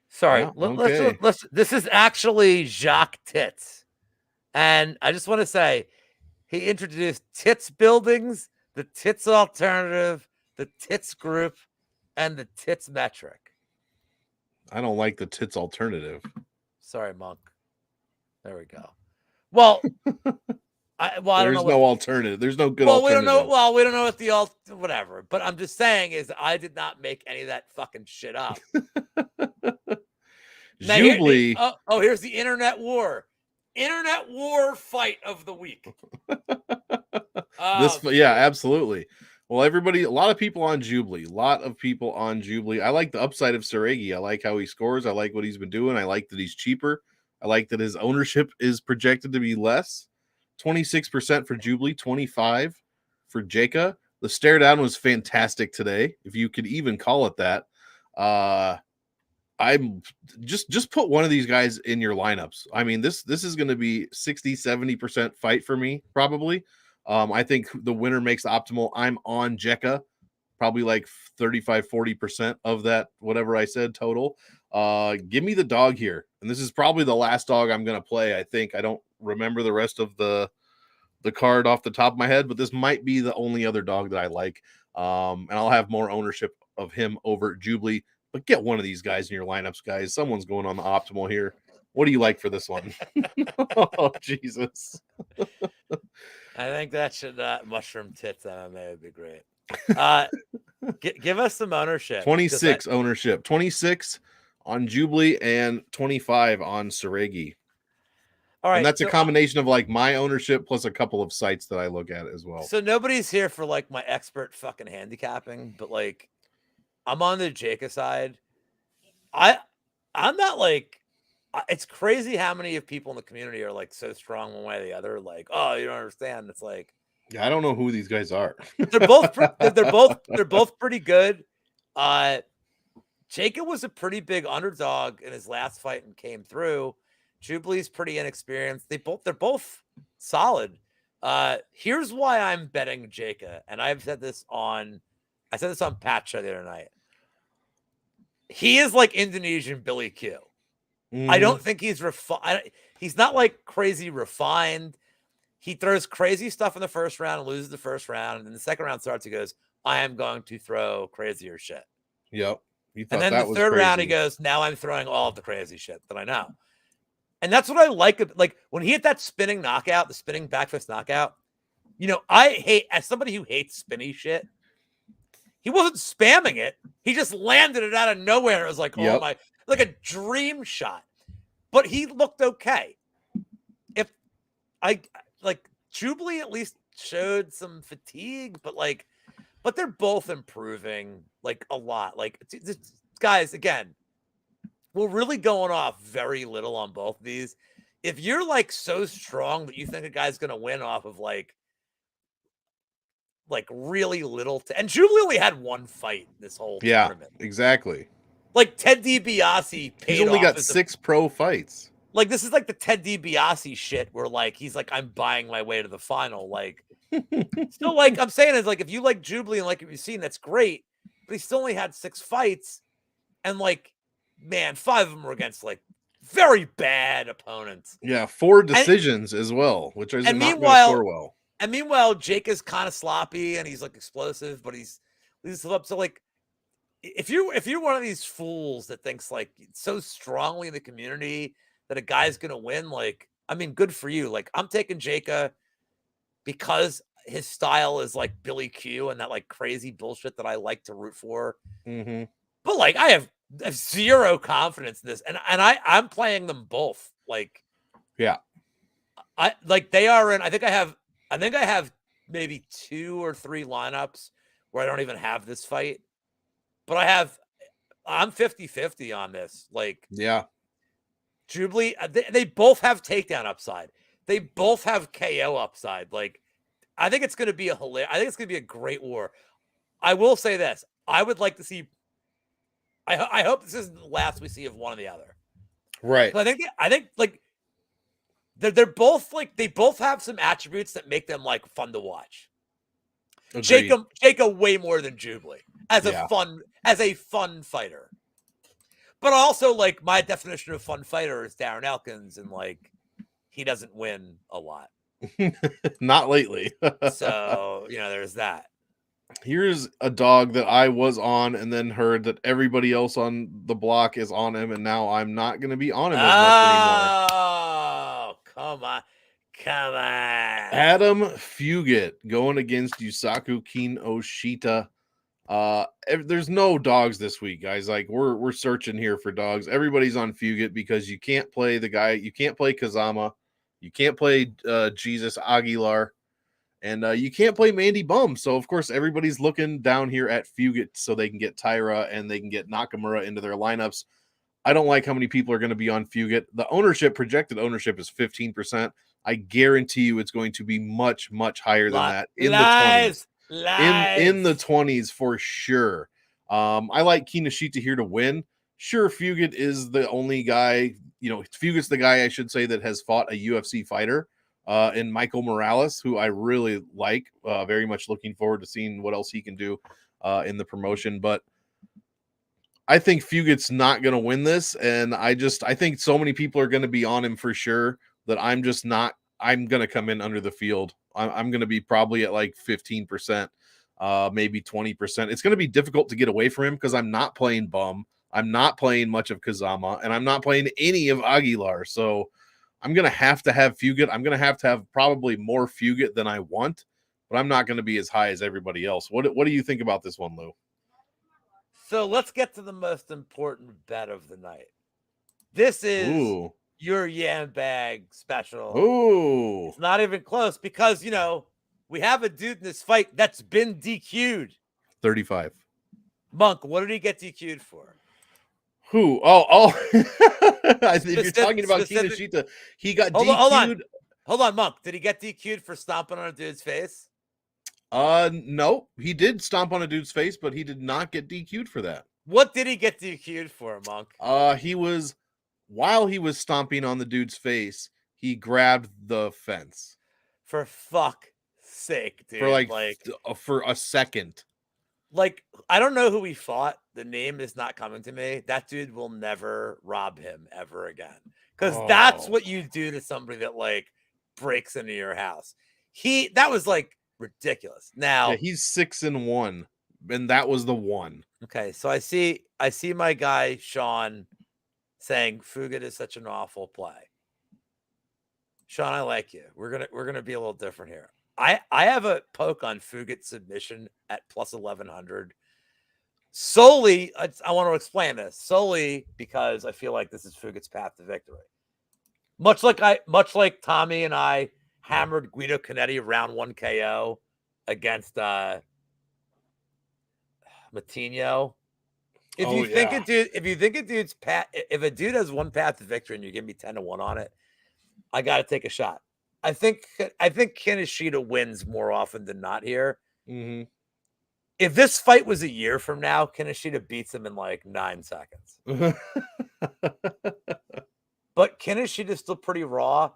Sorry, yeah, okay. let's. This is actually Jacques Tits, and I just want to say he introduced Tits Buildings, the Tits Alternative, the Tits Group, and the Tits Metric. I don't like the Tits Alternative. Sorry, Monk. There we go. Well, I don't know. There's no alternative. There's no good alternative. We don't know what the whatever. But I'm just saying is I did not make any of that fucking shit up. Jubilee. Here's the internet war. Internet war fight of the week. Yeah, absolutely. Well, a lot of people on Jubilee. I like the upside of Suragi. I like how he scores. I like what he's been doing. I like that he's cheaper. I like that his ownership is projected to be less. 26% for Jubilee, 25% for Jeka. The stare down was fantastic today, if you could even call it that. I'm just put one of these guys in your lineups. I mean, this is going to be 60-70% fight for me, probably. I think the winner makes optimal. I'm on Jeka, probably like 35-40% of that, whatever I said total. Give me the dog here. And this is probably the last dog I'm going to play. I think I don't remember the rest of the card off the top of my head, but this might be the only other dog that I like. And I'll have more ownership of him over Jubilee, but get one of these guys in your lineups, guys. Someone's going on the optimal here. What do you like for this one? Oh, Jesus. I think that should Mushroom Tits MMA would be great. Give us some ownership. 26 ownership, 26 on Jubilee and 25 on Seregi. All right, and that's a combination of like my ownership plus a couple of sites that I look at as well. So nobody's here for like my expert fucking handicapping, but like I'm on the Jaka side. I'm not like, it's crazy how many of people in the community are like so strong one way or the other. Like, oh, you don't understand. It's like, yeah, I don't know who these guys are. they're both pretty good. Jaka was a pretty big underdog in his last fight and came through. Jubilee's pretty inexperienced. They're both solid. Here's why I'm betting Jaka, and I said this on Patch Show the other night. He is like Indonesian Billy Q. I don't think he's refined. He's not like crazy refined. He throws crazy stuff in the first round and loses the first round. And then the second round starts, he goes, I am going to throw crazier shit. Yep. And then the third round, he goes, now I'm throwing all of the crazy shit that I know. And that's what I like. Like when he hit that spinning knockout, the spinning back fist knockout, you know, I hate, as somebody who hates spinny shit, he wasn't spamming it. He just landed it out of nowhere. It was like, oh my, like a dream shot. But he looked okay. If I like Jubilee at least showed some fatigue, but they're both improving like a lot. Like guys, again, we're really going off very little on both of these. If you're like so strong that you think a guy's going to win off of like really little, and Jubilee only had one fight this whole tournament. Exactly. Like Ted DiBiase paid. He's only got 6 pro fights. Like this is like the Ted DiBiase shit where like he's like, I'm buying my way to the final. Like still, like I'm saying is like if you like Jubilee and like what you've seen, that's great. But he still only had 6 fights, and like, man, 5 of them were against like very bad opponents. Yeah, 4 decisions as well, which is not going to score well. And meanwhile, Jake is kind of sloppy and he's like explosive, but he's up. So like, if you're one of these fools that thinks like so strongly in the community that a guy's gonna win, like, I mean, good for you. Like, I'm taking Jaka because his style is like Billy Q and that like crazy bullshit that I like to root for. But like, I have zero confidence in this, and I'm playing them both. Like, yeah, I like they are in. I think I have maybe 2 or 3 lineups where I don't even have this fight. But I'm 50-50 on this. Like, yeah, Jubilee, they both have takedown upside. They both have KO upside. Like, I think it's going to be I think it's going to be a great war. I will say this. I would like to see, I hope this isn't the last we see of one or the other. Right. So I think like, they're both like, they both have some attributes that make them like fun to watch. Jacob way more than Jubilee as a fun fighter. But also, like, my definition of fun fighter is Darren Elkins, and like he doesn't win a lot. Not lately. So, you know, there's that. Here's a dog that I was on and then heard that everybody else on the block is on him, and now I'm not going to be on him as much anymore. Oh, come on. Adam Fugit going against Yusaku Kinoshita. There's no dogs this week, guys. Like, we're searching here for dogs. Everybody's on Fugit because you can't play the guy. You can't play Kazama. You can't play Jesus Aguilar. And you can't play Mandy Bum. So, of course, everybody's looking down here at Fugit so they can get Tyra and they can get Nakamura into their lineups. I don't like how many people are going to be on Fugit. The projected ownership is 15%. I guarantee you it's going to be much, much higher than that in the 20s. In the 20s for sure. I like Kinoshita here to win. Sure, Fugit is the only guy, Fugit's the guy, I should say, that has fought a UFC fighter in Michael Morales, who I really like. Very much looking forward to seeing what else he can do in the promotion. But I think Fugit's not going to win this. And I think so many people are going to be on him for sure that I'm just not. I'm going to come in under the field. I'm going to be probably at like 15%, maybe 20%. It's going to be difficult to get away from him because I'm not playing Bum. I'm not playing much of Kazama, and I'm not playing any of Aguilar. So I'm going to have Fugit. I'm going to have probably more Fugit than I want but I'm not going to be as high as everybody else. What do you think about this one, Lou? So let's get to the most important bet of the night. This is your Yam Bag special. Ooh. It's not even close because, we have a dude in this fight that's been DQ'd. 35. Monk, what did he get DQ'd for? Who? Oh. If you're talking about Kinoshita, he got DQ'd. Hold on, Monk. Did he get DQ'd for stomping on a dude's face? No. He did stomp on a dude's face, but he did not get DQ'd for that. What did he get DQ'd for, Monk? While he was stomping on the dude's face, he grabbed the fence. For fuck's sake, dude. For a second. I don't know who he fought. The name is not coming to me. That dude will never rob him ever again. Because that's what you do to somebody that breaks into your house. That was ridiculous. Now he's 6-1, and that was the one. Okay, so I see my guy Sean saying Fugit is such an awful play. Sean, I like you. We're gonna be a little different here. I have a poke on Fugit submission at plus 1100. Solely, I want to explain this solely because I feel like this is Fugit's path to victory. Much like Tommy and I hammered Guido Canetti round 1 KO against Matinho. If you think a dude's path, if a dude has one path to victory and you give me 10-1 on it, I got to take a shot. I think Kinoshita wins more often than not here. Mm-hmm. If this fight was a year from now, Kinoshita beats him in 9 seconds. But Kinoshita's still pretty raw.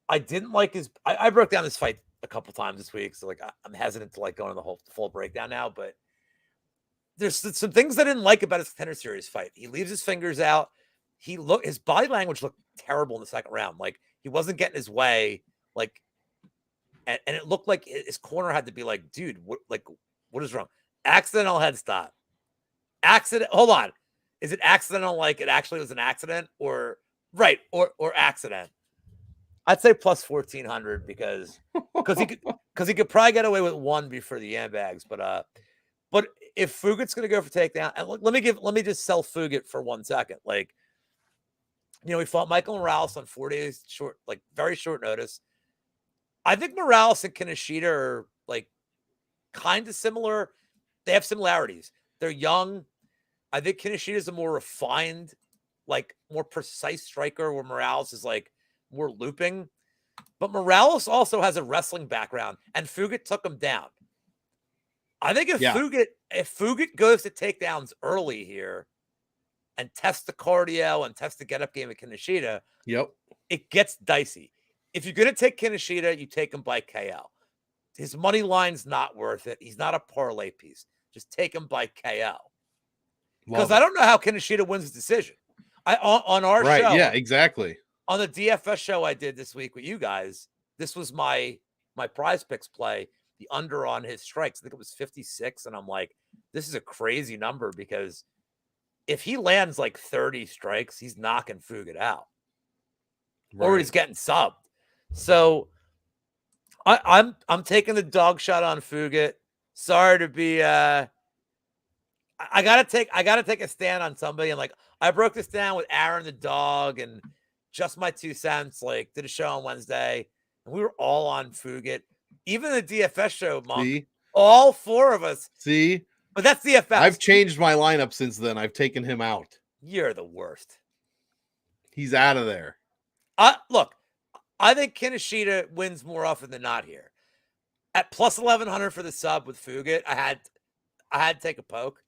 I didn't like his. I broke down this fight a couple times this week, so I'm hesitant to go into the whole full breakdown now. But there's some things I didn't like about his contender series fight. He leaves his fingers out. His body language looked terrible in the second round. He wasn't getting his way. And it looked like his corner had to be dude, what is wrong? Accidental head stop. Accident. Hold on. Is it accidental? It actually was an accident, or accident? I'd say plus 1400 because he could probably get away with one before the Yambags. But if Fugit's going to go for takedown, and let me just sell Fugit for 1 second. We fought Michael Morales on 4 days short, very short notice. I think Morales and Kinoshita are kind of similar. They have similarities. They're young. I think Kinoshita is a more refined, more precise striker, where Morales is more looping. But Morales also has a wrestling background, and Fugit took him down. I think if Fugit goes to takedowns early here and test the cardio and test the get-up game of Kinoshita, it gets dicey. If you're going to take Kinoshita, you take him by KO. His money line's not worth it. He's not a parlay piece. Just take him by KO. Because I don't know how Kinoshita wins his decision. On our show. Yeah, exactly. On the DFS show I did this week with you guys, this was my prize picks play, the under on his strikes. I think it was 56. And I'm like, this is a crazy number because if he lands 30 strikes, he's knocking Fugit out. Right. Or he's getting subbed. So I'm taking the dog shot on Fugit. Sorry to be I gotta take a stand on somebody. And I broke this down with Aaron the dog and just my 2 cents. Did a show on Wednesday, and we were all on Fugit. Even the DFS show, Monk. See? All 4 of us. See? But that's DFS. I've changed my lineup since then. I've taken him out. You're the worst. He's out of there. Look, I think Kinoshita wins more often than not here. At plus 1100 for the sub with Fugit, I had to take a poke.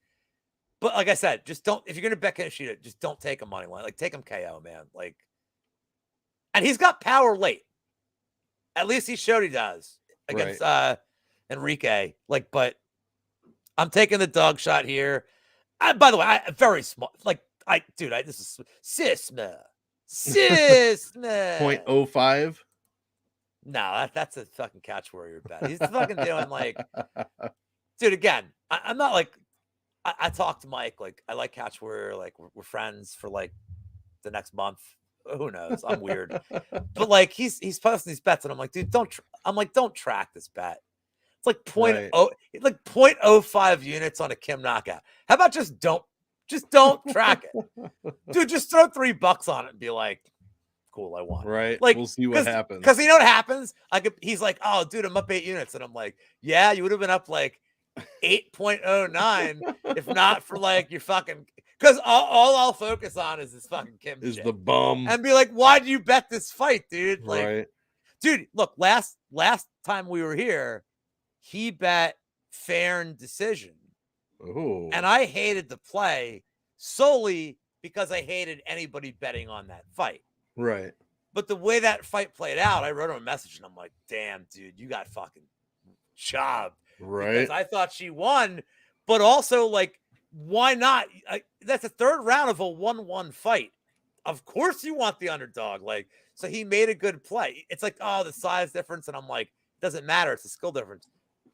But like I said, just don't. If you're gonna bet Kinoshita, just don't take a money line. Take him KO, man. And he's got power late. At least he showed he does against Enrique. But I'm taking the dog shot here. By the way, I very small. This is Sisma. 0.05. No, that's a fucking catch warrior bet. He's fucking doing dude. Again, I'm not I talked to Mike. I like catch warrior. We're friends for the next month. Who knows? I'm weird, but he's posting these bets, and I'm like, dude, don't track this bet. It's like Right. it's like 0.05 units on a Kim knockout. How about just don't track it, dude? Just throw $3 on it and be like, cool, I won. Right. Like, We'll see what happens. Because you know what happens? He's like, oh, dude, I'm up 8 units, and I'm like, yeah, you would have been up like 8.09 if not for like your fucking. Because all I'll focus on is this fucking Kim Is shit. the bum And be like, why did you bet this fight, dude? Like, right? dude, look, last time we were here, he bet fair and decision. Oh, And I hated the play solely because I hated anybody betting on that fight. right. But the way that fight played out, I wrote him a message and I'm like, damn, dude, you got fucking jobbed. Right. Because I thought she won, but also, like, why not? That's the third round of a 1-1 fight. Of course you want the underdog. Like, so he made a good play. It's like, oh, the size difference. And I'm like, doesn't matter. It's a skill difference.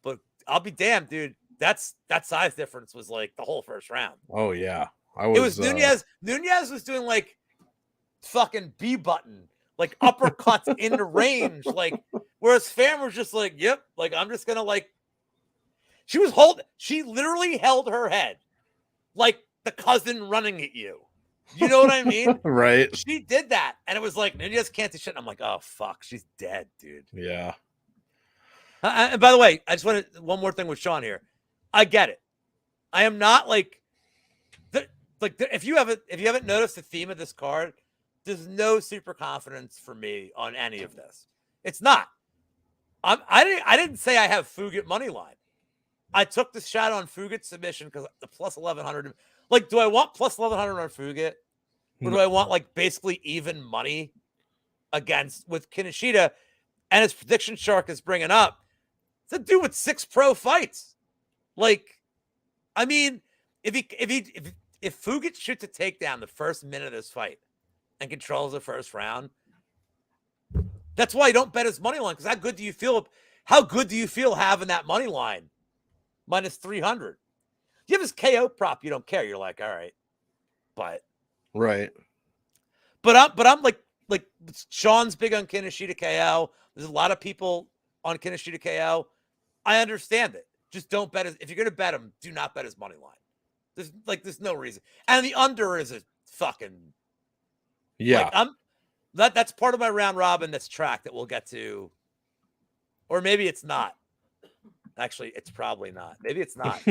But I'll be damned, dude. That size difference was like the whole first round. Oh, yeah. It was Nunez. Nunez was doing like fucking B button, like uppercuts into range. Like, whereas Pham was just like, yep, like I'm just gonna like. She literally held her head like the cousin running at you. You know what I mean? Right. She did that. And it was like, Nunez can't do shit. And I'm like, oh, fuck. She's dead, dude. Yeah. And by the way, I just want one more thing with Sean here. I get it. I am not like, if you haven't noticed the theme of this card, there's no super confidence for me on any of this. It's not. I didn't say I have Fugit money line. I took the shot on Fugit submission because the plus 1100. Like, do I want plus 1100 on Fugit? Or do I want like basically even money with Kinoshita? And his prediction shark is bringing up, it's a dude with 6 pro fights. Like, I mean, if Fugit shoots a takedown the first minute of this fight and controls the first round, that's why I don't bet his money line. Because how good do you feel? How good do you feel having that money line? Minus 300. You have his KO prop, you don't care. You're like, all right. But right. But I'm like Sean's big on Kinoshita KO. There's a lot of people on Kinoshita KO. I understand it. Just don't bet if you're gonna bet him, do not bet his money line. There's no reason. And the under is a fucking that's part of my round robin that's tracked that we'll get to. Or maybe it's not. Actually, it's probably not. Maybe it's not.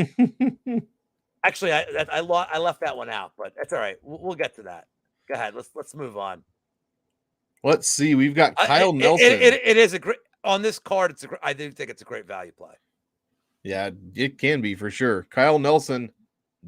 Actually, I left that one out, but that's all right. We'll get to that. Go ahead. Let's move on. Let's see. We've got Kyle Nelson. It is a great on this card. I do think it's a great value play. Yeah, it can be for sure. Kyle Nelson,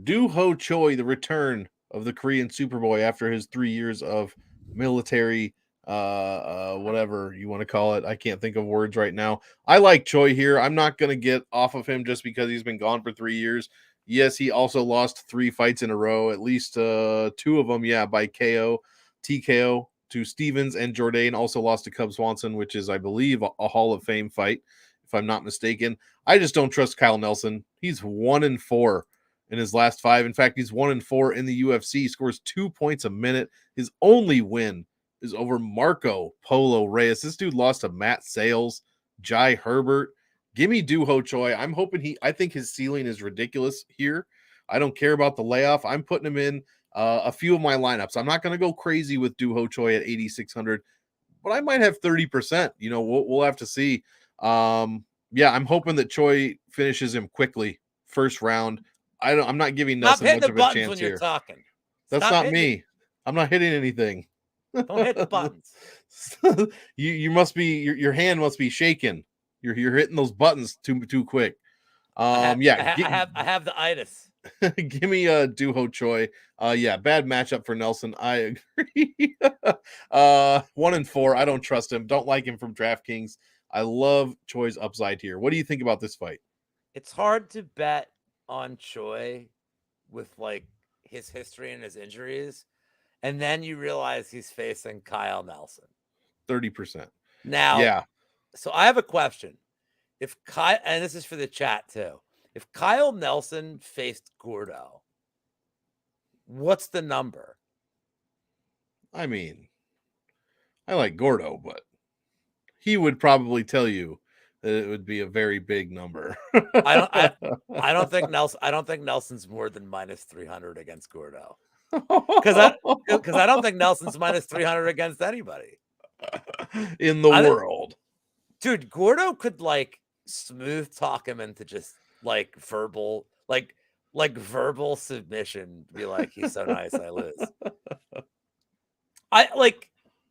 Do Ho Choi, the return of the Korean Superboy after his 3 years of military, whatever you want to call it. I can't think of words right now. I like Choi here. I'm not going to get off of him just because he's been gone for 3 years. Yes, he also lost 3 fights in a row, at least 2 of them, by TKO to Stevens, and Jourdain also lost to Cub Swanson, which is, I believe, a Hall of Fame fight, if I'm not mistaken. I just don't trust Kyle Nelson. He's 1-4 in his last 5. In fact, he's 1-4 in the UFC. He scores 2 points a minute. His only win is over Marco Polo Reyes. This dude lost to Matt Sales, Jai Herbert. Give me Do Ho Choi. I'm hoping I think his ceiling is ridiculous here. I don't care about the layoff. I'm putting him in a few of my lineups. I'm not going to go crazy with Do Ho Choi at 8,600, but I might have 30%. We'll have to see. I'm hoping that Choi finishes him quickly first round. I'm not giving Nelson much of a chance when here. You're talking. That's not me. I'm not hitting anything. Don't hit the buttons. You must be your hand must be shaking. You're hitting those buttons too quick. I have the itis. Give me a Do Ho Choi. Bad matchup for Nelson. I agree. 1-4. I don't trust him. Don't like him from DraftKings. I love Choi's upside here. What do you think about this fight? It's hard to bet on Choi with like his history and his injuries, and then you realize he's facing Kyle Nelson. 30%. Now, yeah. So I have a question. And this is for the chat too. If Kyle Nelson faced Gordo, what's the number? I mean, I like Gordo, but he would probably tell you it would be a very big number. I don't think Nelson's more than minus 300 against Gordo. Because I don't think Nelson's minus 300 against anybody in the world. Dude, Gordo could like smooth talk him into just like verbal submission. Be like, he's so nice, I lose.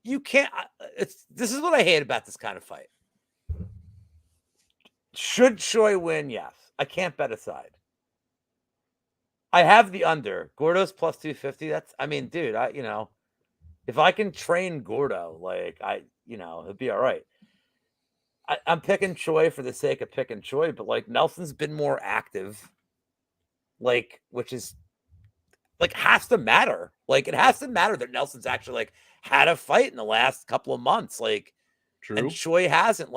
You can't. This is what I hate about this kind of fight. Should Choi win? Yes. I can't bet a side. I have the under. Gordo's plus 250. Dude, if I can train Gordo, it'd be all right. I'm picking Choi for the sake of picking Choi, but like Nelson's been more active, which is has to matter. It has to matter that Nelson's actually had a fight in the last couple of months. True. And Choi hasn't.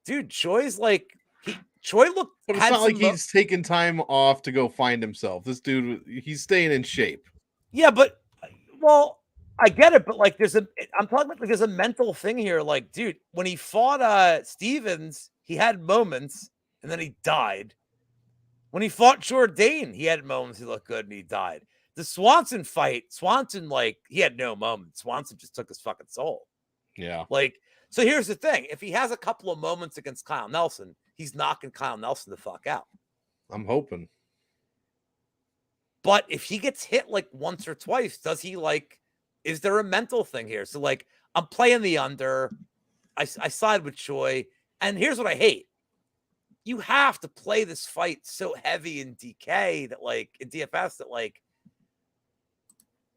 Dude, Choi's Choi looked. But it's not like he's taking time off to go find himself. This dude, he's staying in shape. Yeah, but I get it, but I'm talking about there's a mental thing here. Dude, when he fought Stevens, he had moments and then he died. When he fought Jourdain, he had moments he looked good and he died. The Swanson fight, he had no moments. Swanson just took his fucking soul. Yeah. So here's the thing. If he has a couple of moments against Kyle Nelson, he's knocking Kyle Nelson the fuck out. I'm hoping. But if he gets hit once or twice, does he is there a mental thing here? So I'm playing the under. I side with Choi. And here's what I hate. You have to play this fight so heavy in DK that in DFS that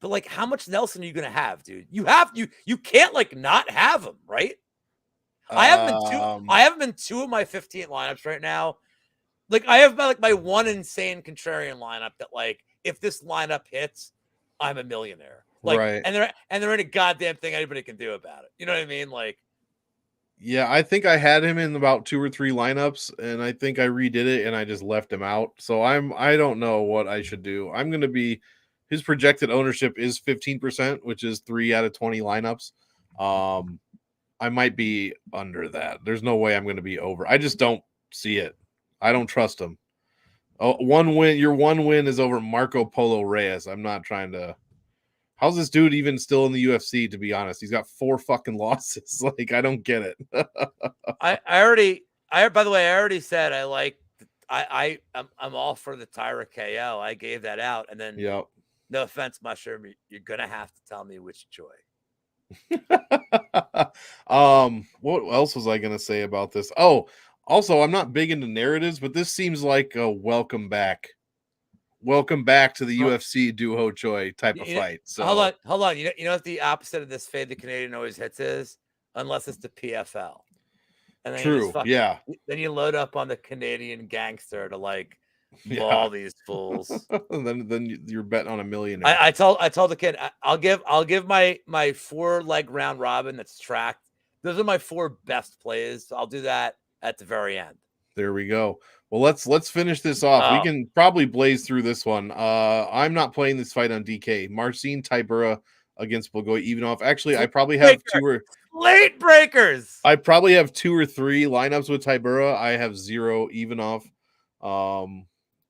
but how much Nelson are you gonna have, dude? You can't not have him, right? I have him in two of my 15 lineups right now. I have my one insane contrarian lineup that if this lineup hits, I'm a millionaire. Right. And there ain't a goddamn thing anybody can do about it. You know what I mean? Yeah, I think I had him in about 2 or 3 lineups, and I think I redid it and I just left him out. So I don't know what I should do. I'm gonna be his projected ownership is 15%, which is 3 out of 20 lineups. I might be under that. There's no way I'm gonna be over. I just don't see it. I don't trust him. Oh, your one win is over Marco Polo Reyes. I'm not trying to. How's this dude even still in the UFC, to be honest? He's got 4 fucking losses. I don't get it. By the way, I already said I'm all for the Tyra KO. I gave that out. And then Yep. No offense, Mushroom, you're gonna have to tell me which Choi. What else was I gonna say about this? Oh, also, I'm not big into narratives, but this seems like a welcome back to the UFC Doo Ho Choi type of fight. So hold on. You know what the opposite of this fade the Canadian always hits is? Unless it's the PFL. And then true. Then you load up on the Canadian gangster to maul these fools. then you're betting on a millionaire. I told the kid I'll give my 4 leg round robin that's tracked. Those are my 4 best plays. So I'll do that at the very end. There we go. Well, let's finish this off. We can probably blaze through this one. I'm not playing this fight on DK. Marcin Tybura against Blagoy Ivanov. Actually, I probably have 2 or late breakers. I probably have 2 or 3 lineups with Tybura. I have 0 Ivanov.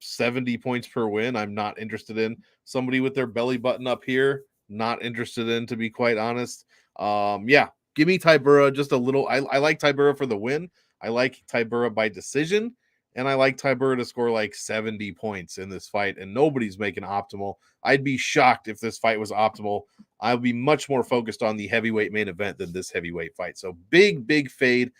70 points per win. I'm not interested in. Somebody with their belly button up here. Not interested in, to be quite honest. Give me Tybura just a little. I like Tybura for the win. I like Tybura by decision, and I like Tybura to score 70 points in this fight, and nobody's making optimal. I'd be shocked if this fight was optimal. I'll be much more focused on the heavyweight main event than this heavyweight fight. So big fade.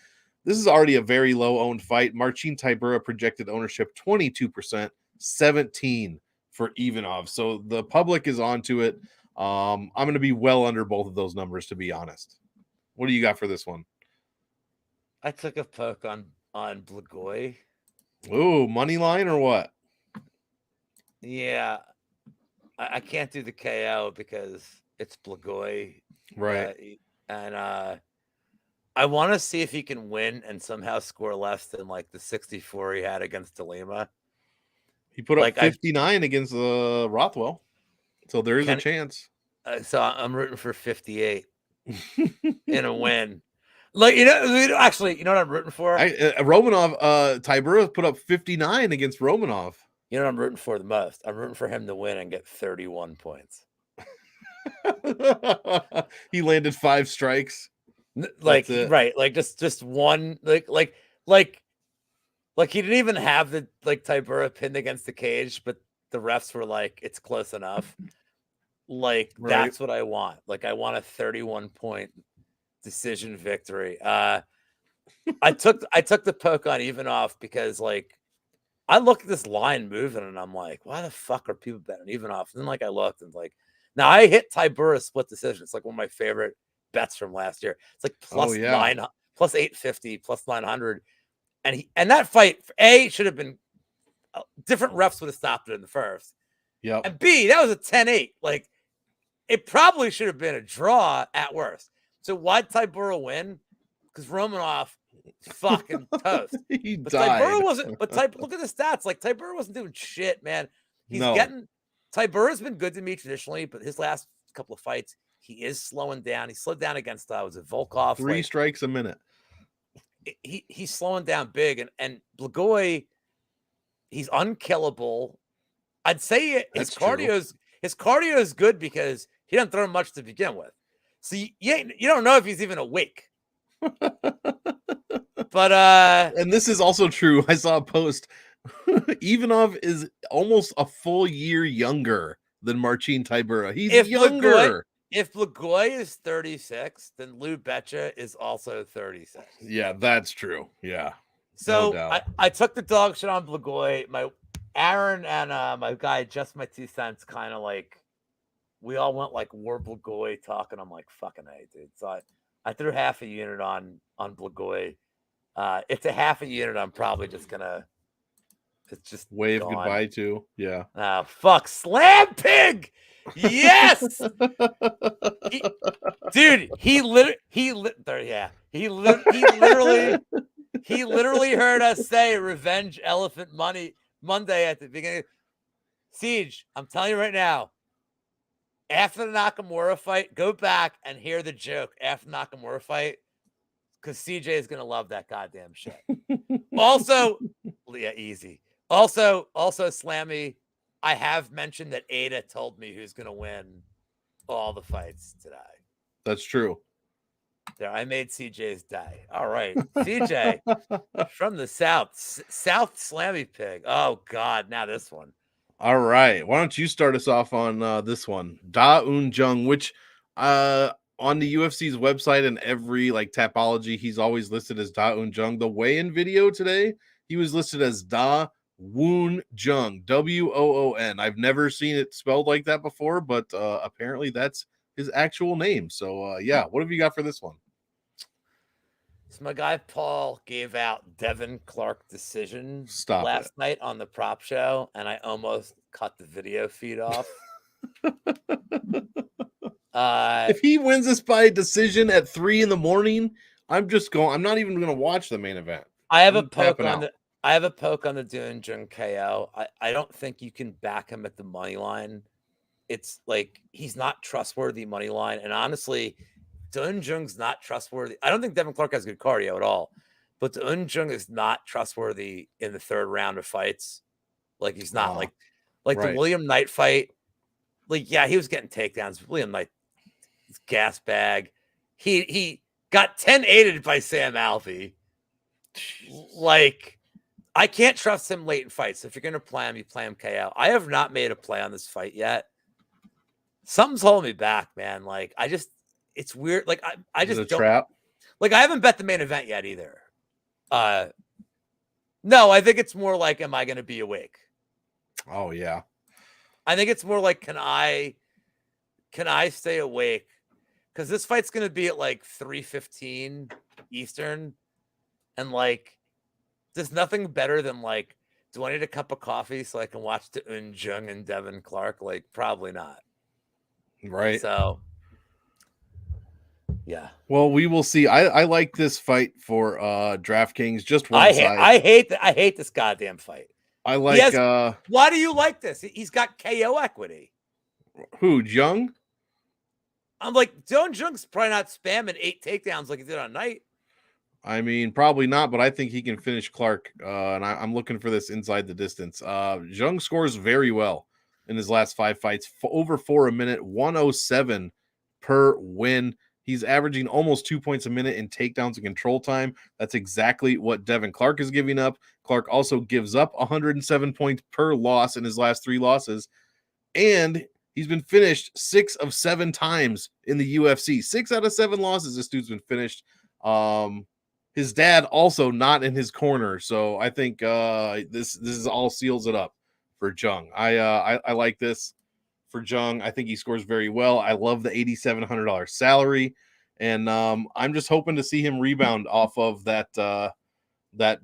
This is already a very low-owned fight. Marcin Tybura projected ownership 22%, 17 for Ivanov. So the public is onto it. I'm going to be well under both of those numbers, to be honest. What do you got for this one? I took a poke on Blagoy. Ooh, money line or what? Yeah. I can't do the KO because it's Blagoy. Right. And I want to see if he can win and somehow score less than the 64 he had against DeLima. He put up 59 against Rothwell. So there is a chance. So I'm rooting for 58 in a win. Like, actually, you know what I'm rooting for? Romanov, Tybura put up 59 against Romanov. You know what I'm rooting for the most? I'm rooting for him to win and get 31 points. He landed 5 strikes. Like, right. Like, just one, like he didn't even have the, like, Tybura pinned against the cage, but the refs were like, it's close enough. Like, that's what I want. Like, I want a 31-point decision victory. I took the poke on Ivanov because, like, I look at this line moving and I'm like, why the fuck are people betting Ivanov? And then, like, I looked and, like, now I hit Tybura split decision. It's like one of my favorite bets from last year. It's like plus 850, plus 900. And that fight, should have been different refs would have stopped it in the first. Yeah. And B, that was a 10-8. Like, it probably should have been a draw at worst. So why'd Tybura win? Because Romanov fucking toast. He but died. Tybura wasn't. But look at the stats. Like, Tybura wasn't doing shit, man. Tybura's been good to me traditionally, but his last couple of fights, he is slowing down. He slowed down against was it Volkov? 3 strikes a minute. He's slowing down big, and Blagoy, he's unkillable. I'd say his cardio is good because he doesn't throw much to begin with. So you don't know if he's even awake. But and this is also true. I saw a post. Ivanov is almost a full year younger than Marcin Tybura. He's younger. If Blagoy is 36, then Lou Betya is also 36. Yeah, that's true. Yeah. So no I took the dog shit on Blagoy. My Aaron and my guy, Just My 2 Cents, kind of like, we all went like war Blagoy talking. I'm like, fucking A, dude. So I threw half a unit on Blagoy. It's a half a unit. I'm probably just gonna. It's just wave gone. Goodbye to. Yeah. Oh, fuck. Slam pig. Yes. He literally heard us say revenge elephant Monday at the beginning. Siege, I'm telling you right now, after the Nakamura fight, go back and hear the joke after the Nakamura fight, because CJ is going to love that goddamn shit. Also, yeah, easy. Also, Slammy, I have mentioned that Ada told me who's going to win all the fights today. That's true. There, I made CJ's day. All right. CJ from the South Slammy Pig. Oh, God. Now this one. All right. Why don't you start us off on this one? Da Un Jung, which on the UFC's website and every like Tapology, he's always listed as Da Un Jung. The weigh-in video today, he was listed as Da Woon Jung, Woon. I've never seen it spelled like that before, but apparently that's his actual name. So yeah, what have you got for this one? So my guy Paul gave out Devin Clark decision last night on the prop show, and I almost cut the video feed off. If he wins this by decision at 3 a.m, I'm not even going to watch the main event. I have a poke on the Doon Jung KO. I don't think you can back him at the money line. It's like he's not trustworthy money line, and honestly, Doon Jung's not trustworthy. I don't think Devin Clark has good cardio at all, but Doon Jung is not trustworthy in the third round of fights. Like he's not like the William Knight fight. Like, yeah, he was getting takedowns. William Knight, gas bag. He got 10-8'd by Sam Alvey. Like, I can't trust him late in fights. So if you're gonna play him, you play him KO. I have not made a play on this fight yet. Something's holding me back, man. Like, it's weird. Like, I just don't. Trap? Like, I haven't bet the main event yet either. No, I think it's more like, am I going to be awake? Oh yeah. I think it's more like, can I stay awake? Because this fight's going to be at like 3:15 Eastern, and like, there's nothing better than like, do I need a cup of coffee so I can watch the Un Jung and Devin Clark? Like, probably not. Right. So, yeah. Well, we will see. I like this fight for DraftKings. Just one side. I hate this goddamn fight. I like. Why do you like this? He's got KO equity. Who, Jung? I'm like, Doon Jung's probably not spamming 8 takedowns like he did on Night. I mean, probably not, but I think he can finish Clark. And I'm looking for this inside the distance. Jung scores very well in his last 5 fights, over 4 a minute, 107 per win. He's averaging almost 2 points a minute in takedowns and control time. That's exactly what Devin Clark is giving up. Clark also gives up 107 points per loss in his last 3 losses. And he's been finished 6 of 7 times in the UFC. 6 out of 7 losses this dude's been finished. His dad also not in his corner, so I think this is all seals it up for Jung. I like this for Jung. I think he scores very well. I love the $8,700 salary, and I'm just hoping to see him rebound off of that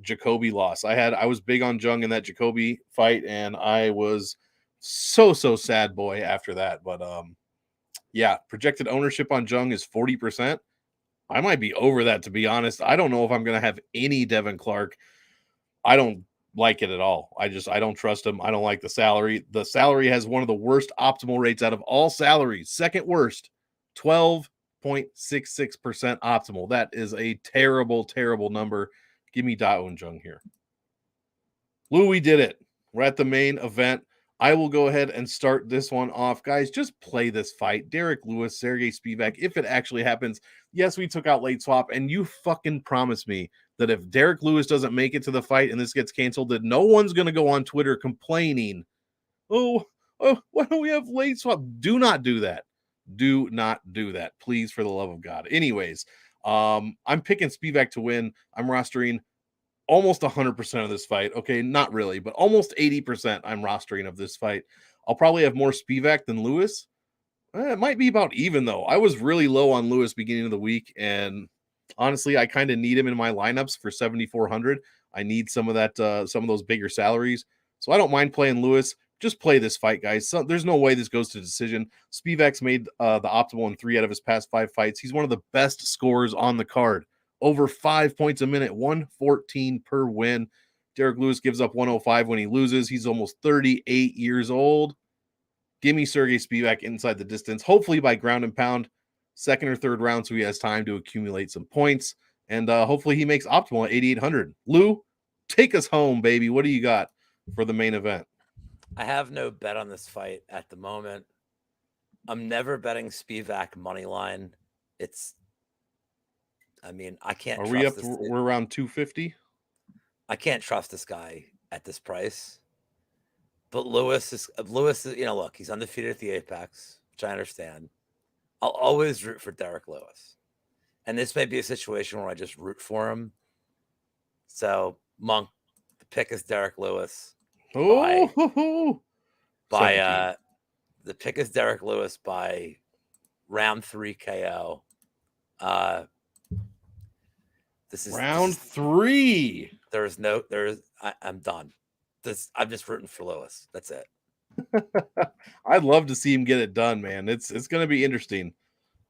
Jacoby loss. I was big on Jung in that Jacoby fight, and I was so sad boy after that. But yeah, projected ownership on Jung is 40%. I might be over that, to be honest. I don't know if I'm going to have any Devin Clark. I don't like it at all. I don't trust him. I don't like the salary. The salary has one of the worst optimal rates out of all salaries. Second worst, 12.66% optimal. That is a terrible, terrible number. Give me Da-Un Jung here. Lou, we did it. We're at the main event. I will go ahead and start this one off. Guys, just play this fight. Derek Lewis, Sergey Spivac, if it actually happens. Yes, we took out late swap, and you fucking promise me that if Derek Lewis doesn't make it to the fight and this gets canceled, that no one's going to go on Twitter complaining, oh, why don't we have late swap? Do not do that. Do not do that. Please, for the love of God. Anyways, I'm picking Spivac to win. I'm rostering almost 100% of this fight. Okay, not really, but almost 80% I'm rostering of this fight. I'll probably have more Spivac than Lewis. It might be about even, though. I was really low on Lewis beginning of the week, and honestly, I kind of need him in my lineups for 7,400. I need some of that, some of those bigger salaries. So I don't mind playing Lewis. Just play this fight, guys. So there's no way this goes to decision. Spivac's made the optimal in 3 out of his past 5 fights. He's one of the best scorers on the card. Over 5 points a minute, 114 per win. Derek Lewis gives up 105 when he loses. He's almost 38 years old. Give me Sergey Spivac inside the distance, hopefully by ground and pound, 2nd or 3rd round, so he has time to accumulate some points. And hopefully he makes optimal at 8,800. Lou, take us home, baby. What do you got for the main event? I have no bet on this fight at the moment. I'm never betting Spivac money line. I can't. Are we up? We're around 250. I can't trust this guy at this price. But Lewis is, look, he's undefeated at the Apex, which I understand. I'll always root for Derek Lewis. And this may be a situation where I just root for him. So, Monk, the pick is Derek Lewis. The pick is Derek Lewis by round 3 KO. This is round 3. I'm done. I'm just rooting for Lewis. That's it. I'd love to see him get it done, man. It's going to be interesting.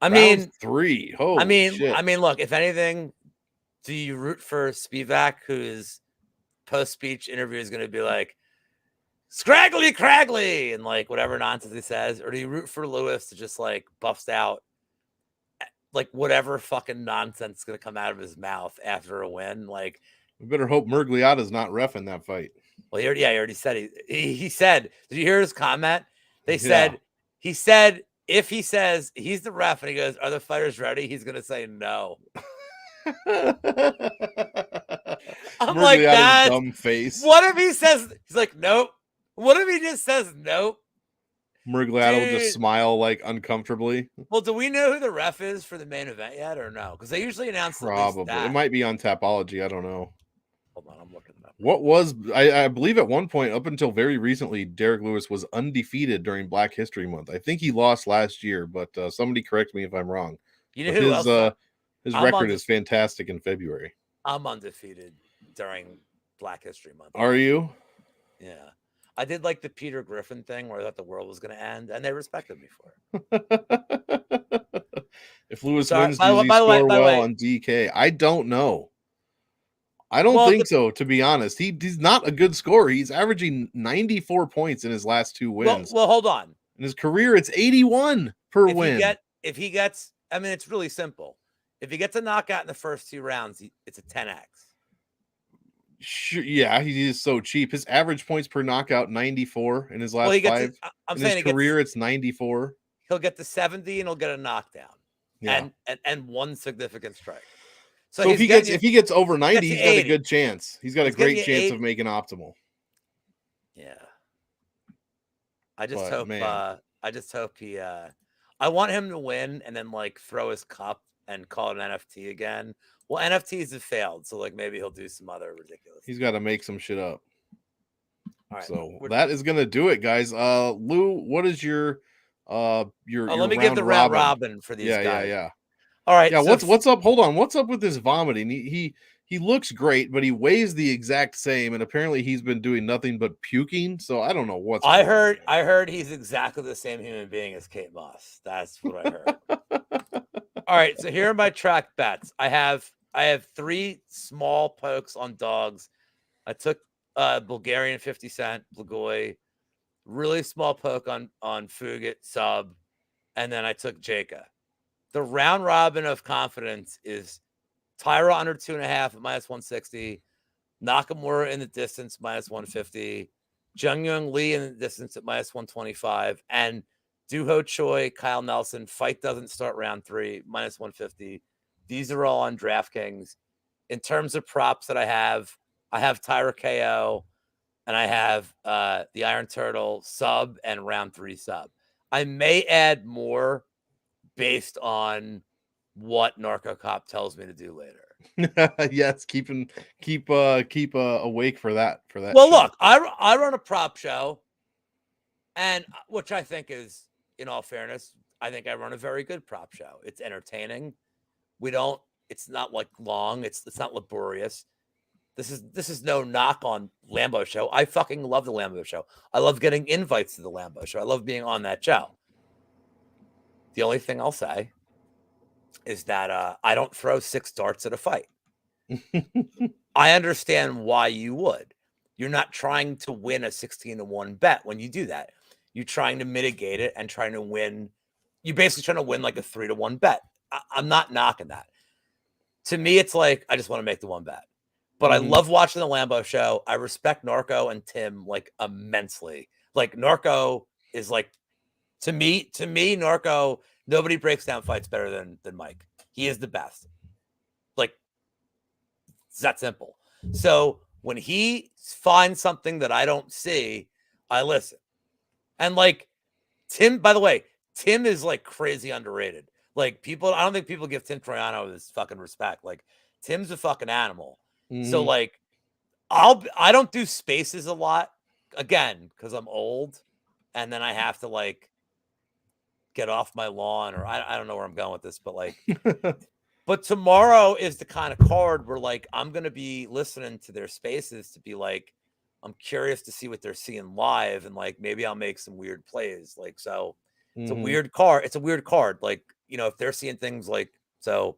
Round 3. Holy shit. Look, if anything, do you root for Spivac, whose post-speech interview is going to be like, scraggly craggly, and like whatever nonsense he says? Or do you root for Lewis to just like bust out like whatever fucking nonsense is going to come out of his mouth after a win? Like, we better hope Mergliata's not reffing that fight. Well, he already said he said, did you hear his comment? He said, if he says he's the ref and he goes, are the fighters ready? He's going to say no. I'm like, that dumb face. What if he says, he's like, nope. What if he just says nope? Mergliata will just smile like uncomfortably. Well, do we know who the ref is for the main event yet or no? Because they usually announce probably. It might be on Tapology. I don't know. Hold on, I'm looking it up. What was I believe at one point up until very recently, Derek Lewis was undefeated during Black History Month. I think he lost last year, but somebody correct me if I'm wrong. You know who else? His record is fantastic in February. I'm undefeated during Black History Month. Are you? Yeah. I did like the Peter Griffin thing where I thought the world was going to end, and they respected me for it. If Lewis wins, does he score well on DK? I don't know. I don't think so, to be honest. He's not a good scorer. He's averaging 94 points in his last 2 wins. Well, hold on. In his career, it's 81 per win. If he gets, I mean, it's really simple. If he gets a knockout in the first 2 rounds, it's a 10x. Sure, yeah, he is so cheap. His average points per knockout 94 in his last Well, he gets. 5. I'm In saying his career, it's 94. He'll get to 70 and he'll get a knockdown, Yeah. and 1 significant strike. So if he gets over 90, he's got a good chance. He's got a great chance of making optimal. Yeah. I just hope he I want him to win and then like throw his cup and call it an NFT again. Well, NFTs have failed, so like maybe he'll do some other ridiculous. He's got to make some shit up. All right, so that is gonna do it, guys. Lou, what is your let me give the round robin for these guys. Yeah. All right. Yeah, so what's up? Hold on. What's up with this vomiting? He looks great, but he weighs the exact same, and apparently he's been doing nothing but puking. So I don't know what's. I heard he's exactly the same human being as Kate Moss. That's what I heard. All right, so here are my track bets. I have 3 small pokes on dogs. I took Bulgarian 50 cent, Blagoy, really small poke on Fugit sub, and then I took Jaka. The round robin of confidence is Tyra under 2.5 at -160, Nakamura in the distance -150, Jung Young Lee in the distance at -125, and Duho Choi, Kyle Nelson. Fight doesn't start round 3, -150. These are all on DraftKings. In terms of props that I have Tyra KO, and I have the Iron Turtle sub and round 3 sub. I may add more based on what Narco Cop tells me to do later. Yes, keep awake for that. Well, look, I run a prop show, and which I think is, in all fairness, I think I run a very good prop show. It's entertaining. It's not like long. It's not laborious. This is no knock on Lambo Show. I fucking love the Lambo Show. I love getting invites to the Lambo Show. I love being on that show. The only thing I'll say is that I don't throw 6 darts at a fight. I understand why you would. You're not trying to win a 16-1 bet when you do that. You're trying to mitigate it and trying to win. You're basically trying to win like a 3-1 bet. I'm not knocking that. To me, it's like I just want to make the 1 bet. But I love watching the Lambo Show. I respect Narco and Tim like immensely. Like Narco is like to me, Narco, nobody breaks down fights better than Mike. He is the best. Like it's that simple. So when he finds something that I don't see, I listen. And like Tim, by the way, Tim is like crazy underrated. Like I don't think people give Tim Troiano his fucking respect. Like Tim's a fucking animal. So like I don't do spaces a lot, again, because I'm old, and then I have to like get off my lawn, or I don't know where I'm going with this, but like but tomorrow is the kind of card where like I'm gonna be listening to their spaces to be like, I'm curious to see what they're seeing live, and like maybe I'll make some weird plays. Like so it's a weird card. It's a weird card. Like, you know, if they're seeing things like so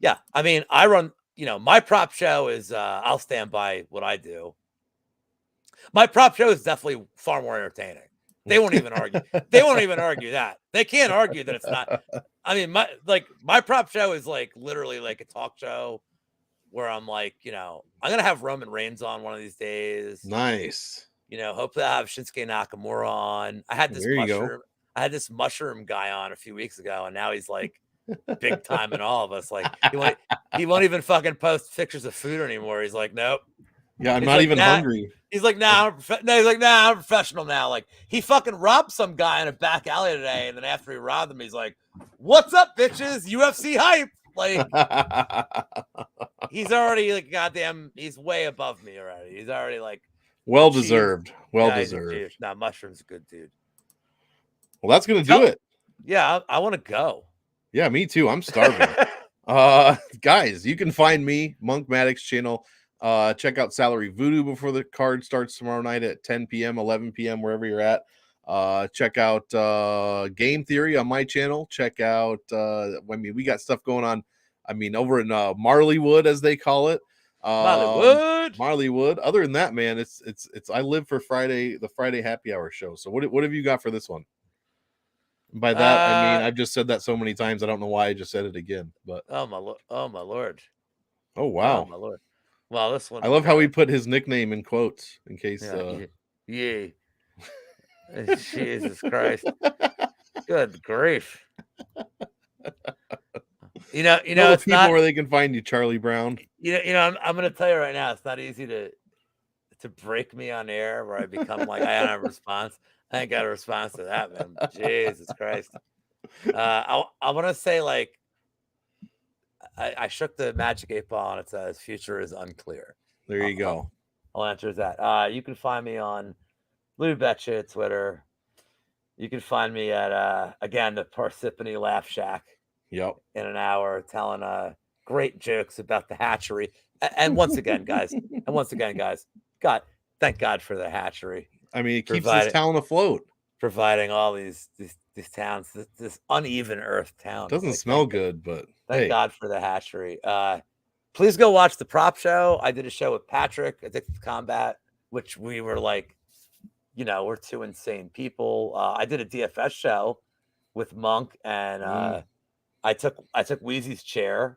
yeah, I mean I run. You know, my prop show is I'll stand by what I do. My prop show is definitely far more entertaining. They won't even argue. They won't even argue that. They can't argue that it's not. I mean, my prop show is like literally like a talk show where I'm like, you know, I'm gonna have Roman Reigns on one of these days. Nice. You know, hopefully I have Shinsuke Nakamura on. I had this mushroom guy on a few weeks ago, and now he's like big time in all of us. Like he won't even fucking post pictures of food anymore. He's like, nope. Yeah, I'm not even hungry. He's like, nah, I'm professional now. Like he fucking robbed some guy in a back alley today, and then after he robbed him, he's like, what's up, bitches? UFC hype. Like he's already like goddamn. He's way above me already. He's already like well deserved. Well deserved. Nah, Mushroom's a good dude. Well, that's gonna do it. Yeah, I want to go. Yeah, me too. I'm starving. Guys, you can find me, MonkMMATics channel. Check out Salary Voodoo before the card starts tomorrow night at 10 p.m., 11 p.m., wherever you're at. Check out Game Theory on my channel. Check out, we got stuff going on. I mean, over in Marleywood, as they call it. Marleywood. Other than that, man, it's I live for the Friday happy hour show. So what have you got for this one? By that, I mean, I've just said that so many times. I don't know why I just said it again, but oh my lord. oh Oh wow. my lord. Well, this I one's love how he good. put his nickname in quotes in case Yeah. Jesus Christ. Good grief. tell the It's people not, where they can find you, Charlie Brown. I'm going to tell you right now, it's not easy to break me on air where I become like, I don't have a response. I ain't got a response to that, man. Jesus Christ. I want to say, like, I shook the magic 8 ball and it says future is unclear. There you go. I'll answer that. You can find me on Lou Betya Twitter. You can find me at again the Parsippany Laugh Shack. Yep. In an hour, telling great jokes about the hatchery. And once again, guys, God, thank God for the hatchery. I mean, it keeps this town afloat. Providing all these towns, this uneven earth town. It doesn't smell good, but thank God for the hatchery. Please go watch the prop show. I did a show with Patrick, Addicted to Combat, which we were like, we're two insane people. I did a DFS show with Monk, and I took Wheezy's chair.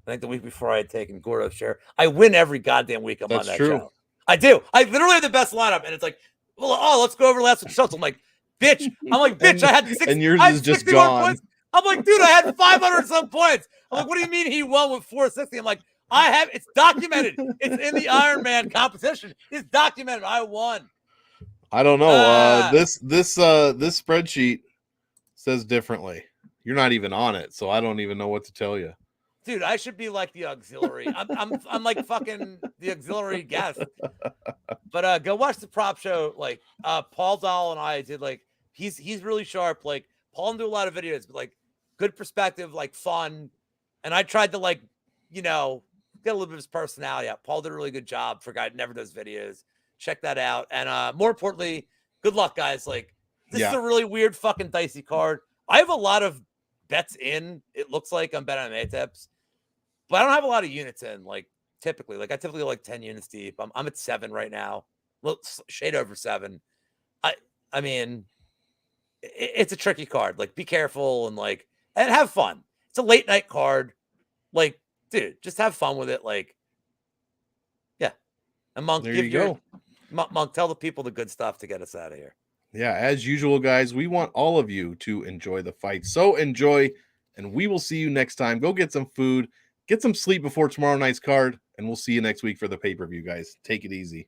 I think the week before I had taken Gordo's chair. I win every goddamn week I'm on that show. I do. I literally have the best lineup, and it's like, well, let's go over last week's shows. I'm like, bitch. I had 6. And yours is just gone. Points. I'm like, dude, I had 500 some points. I'm like, what do you mean he won with 460? I'm like, it's documented. It's in the Iron Man competition. It's documented. I won. I don't know. This spreadsheet says differently. You're not even on it, so I don't even know what to tell you. Dude, I should be like the auxiliary. I'm like fucking the auxiliary guest. But go watch the prop show. Like Paul Dahl and I did, like, he's really sharp. Like, Paul didn't do a lot of videos, but like good perspective, like fun. And I tried to, like, get a little bit of his personality out. Paul did a really good job for a guy who never does videos. Check that out. And more importantly, good luck, guys. Like, this is a really weird fucking dicey card. I have a lot of bets in, it looks like, on MMA tips, but I don't have a lot of units in. Like, typically, I typically like 10 units deep. I'm at 7 right now. Well, shade over 7. I mean, it's a tricky card. Like, be careful and have fun. It's a late night card. Like, dude, just have fun with it. Like, yeah. And Monk, Monk, tell the people the good stuff to get us out of here. Yeah, as usual, guys, we want all of you to enjoy the fight. So enjoy, and we will see you next time. Go get some food, get some sleep before tomorrow night's card, and we'll see you next week for the pay-per-view, guys. Take it easy.